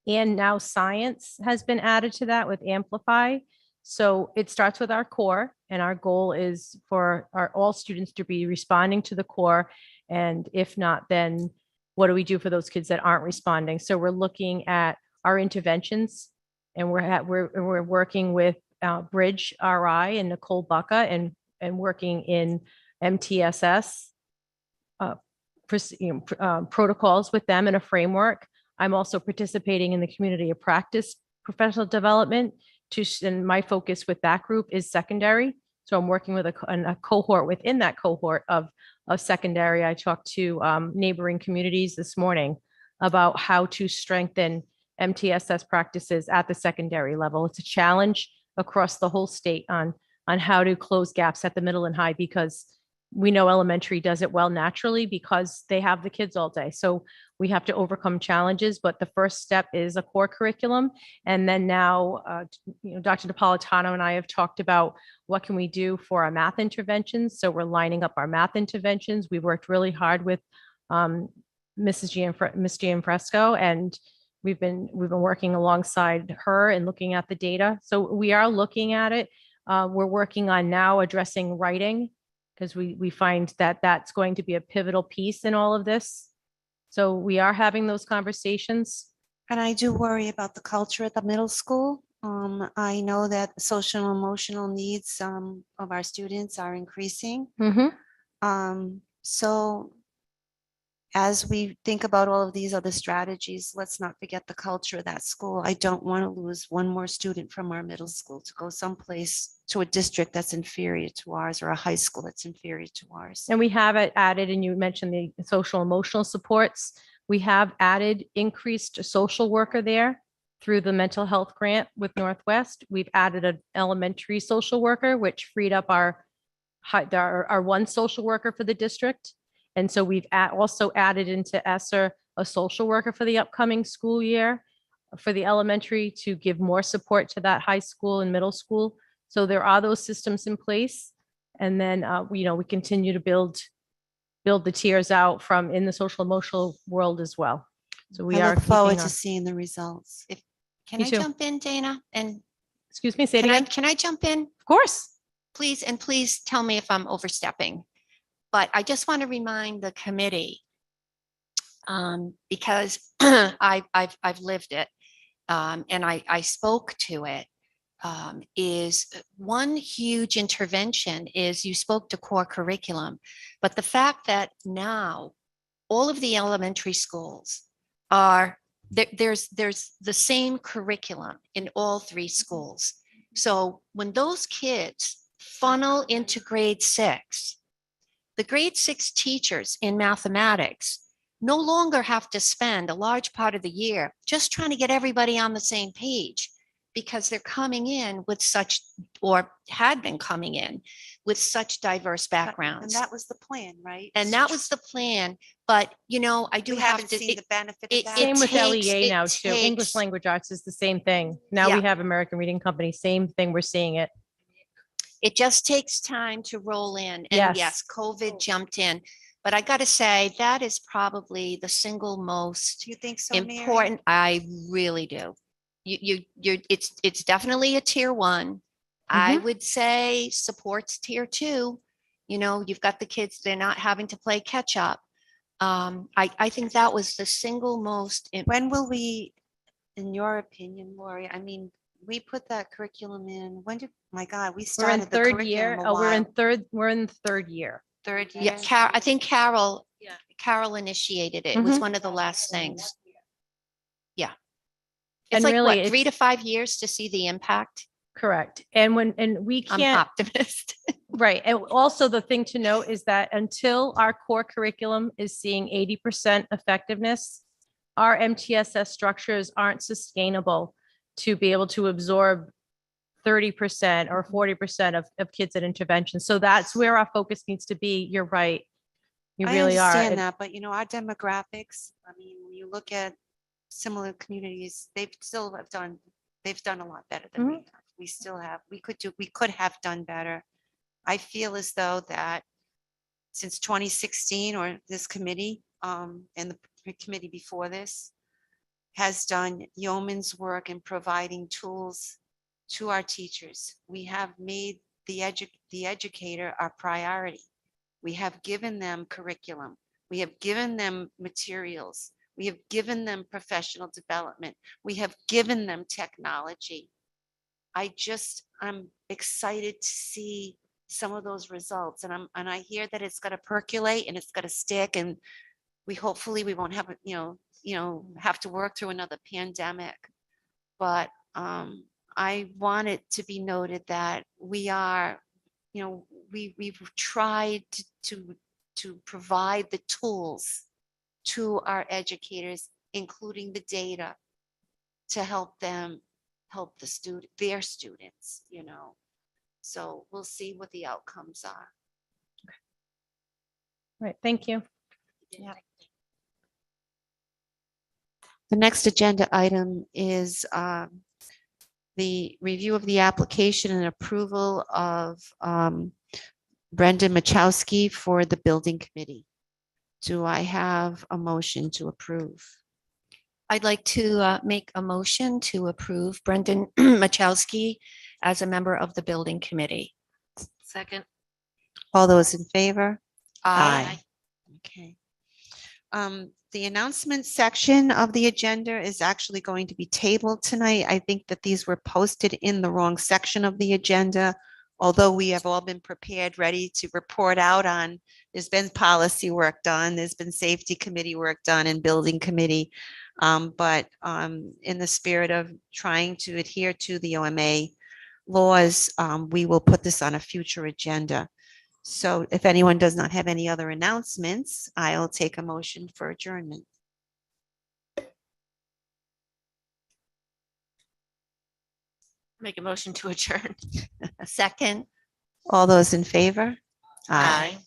Speaker 14: and now science has been added to that with Amplify. So it starts with our core, and our goal is for all students to be responding to the core. And if not, then what do we do for those kids that aren't responding? So we're looking at our interventions, and we're working with Bridge RI and Nicole Bucka and working in MTSS protocols with them in a framework. I'm also participating in the community of practice professional development and my focus with that group is secondary. So I'm working with a cohort within that cohort of secondary. I talked to neighboring communities this morning about how to strengthen MTSS practices at the secondary level. It's a challenge across the whole state on how to close gaps at the middle and high, because we know elementary does it well naturally because they have the kids all day. So we have to overcome challenges, but the first step is a core curriculum. And then now, Dr. Napolitano and I have talked about what can we do for our math interventions. So we're lining up our math interventions. We worked really hard with Miss Gianfresco, and we've been working alongside her and looking at the data. So we are looking at it. We're working on now addressing writing, because we find that that's going to be a pivotal piece in all of this. So we are having those conversations.
Speaker 1: And I do worry about the culture at the middle school. I know that the social and emotional needs of our students are increasing. So as we think about all of these other strategies, let's not forget the culture of that school. I don't want to lose one more student from our middle school to go someplace to a district that's inferior to ours, or a high school that's inferior to ours.
Speaker 14: And we have it added, and you mentioned the social emotional supports. We have added increased social worker there through the mental health grant with Northwest. We've added an elementary social worker, which freed up our one social worker for the district. And so we've also added into Esser a social worker for the upcoming school year for the elementary to give more support to that high school and middle school. So there are those systems in place. And then, we continue to build the tiers out from in the social emotional world as well. So we
Speaker 1: I
Speaker 14: are
Speaker 1: look forward
Speaker 14: keeping
Speaker 1: to seeing the results.
Speaker 7: Can
Speaker 14: Me
Speaker 7: I
Speaker 14: too.
Speaker 7: jump in, Dana? And
Speaker 14: excuse me, say it again.
Speaker 7: can I jump in?
Speaker 14: Of course.
Speaker 7: Please, and please tell me if I'm overstepping. But I just want to remind the committee, because I've lived it, and I spoke to it, is one huge intervention is you spoke to core curriculum, but the fact that now all of the elementary schools are, there's the same curriculum in all 3 schools. So when those kids funnel into grade 6, the grade 6 teachers in mathematics no longer have to spend a large part of the year just trying to get everybody on the same page. because they're coming in with such, or had been coming in with such diverse
Speaker 1: And
Speaker 7: backgrounds.
Speaker 1: that was the plan, right?
Speaker 7: And that was the plan, but I do
Speaker 1: We
Speaker 7: have
Speaker 1: haven't
Speaker 7: to.
Speaker 1: seen the benefit of
Speaker 7: it-
Speaker 1: that.
Speaker 14: Same with
Speaker 7: takes-
Speaker 14: LEA
Speaker 7: it
Speaker 14: now too. English
Speaker 7: takes-
Speaker 14: language arts is the same thing. Now we
Speaker 7: Yeah.
Speaker 14: have American Reading Company, same thing. We're seeing it.
Speaker 7: It just takes time to roll in. And
Speaker 14: Yes.
Speaker 7: yes, COVID jumped in. But I got to say, that is probably the single most
Speaker 1: Do you think so, Mary?
Speaker 7: important. I really do. It's definitely a tier one. I would say supports tier two. You've got the kids, they're not having to play catch up. I think that was the single most.
Speaker 1: When will we, in your opinion, Lori, I mean, we put that curriculum in, my God, we
Speaker 14: We're in
Speaker 1: started the
Speaker 14: third year.
Speaker 1: curriculum a
Speaker 14: Oh, we're in
Speaker 1: while.
Speaker 14: third year.
Speaker 1: Third year.
Speaker 7: Yeah, I think Carol initiated it. It was one of the last things. Yeah. It's
Speaker 14: And
Speaker 7: like
Speaker 14: really,
Speaker 7: what, 3
Speaker 14: it's-
Speaker 7: to 5 years to see the impact?
Speaker 14: Correct. And we
Speaker 7: I'm
Speaker 14: can't,
Speaker 7: optimist.
Speaker 14: right. And also the thing to note is that until our core curriculum is seeing 80% effectiveness, our MTSS structures aren't sustainable to be able to absorb 30% or 40% of kids at intervention. So that's where our focus needs to be. You're right. You
Speaker 1: I
Speaker 14: really are.
Speaker 1: understand
Speaker 14: And-
Speaker 1: that, but our demographics, I mean, when you look at similar communities, they've done a lot better than we have. We still have, we could have done better. I feel as though that since 2016, or this committee, and the committee before this has done yeoman's work in providing tools to our teachers. We have made the educator our priority. We have given them curriculum. We have given them materials. We have given them professional development. We have given them technology. I'm excited to see some of those results, and I hear that it's going to percolate and it's going to stick, and hopefully we won't have have to work through another pandemic. But I want it to be noted that we are, we've tried to provide the tools to our educators, including the data, to help them help their students. So we'll see what the outcomes are.
Speaker 14: Right. Thank you.
Speaker 1: Yeah. The next agenda item is the review of the application and approval of Brendan Machowski for the building committee. Do I have a motion to approve?
Speaker 7: I'd like to make a motion to approve Brendan Machowski as a member of the building committee.
Speaker 3: Second.
Speaker 1: All those in favor?
Speaker 7: Aye.
Speaker 1: Okay. The announcement section of the agenda is actually going to be tabled tonight. I think that these were posted in the wrong section of the agenda. Although we have all been prepared, ready to report out on, there's been policy work done, there's been safety committee work done and building committee. But in the spirit of trying to adhere to the OMA laws, we will put this on a future agenda. So if anyone does not have any other announcements, I'll take a motion for adjournment.
Speaker 3: Make a motion to adjourn.
Speaker 7: A second.
Speaker 1: All those in favor?
Speaker 3: Aye.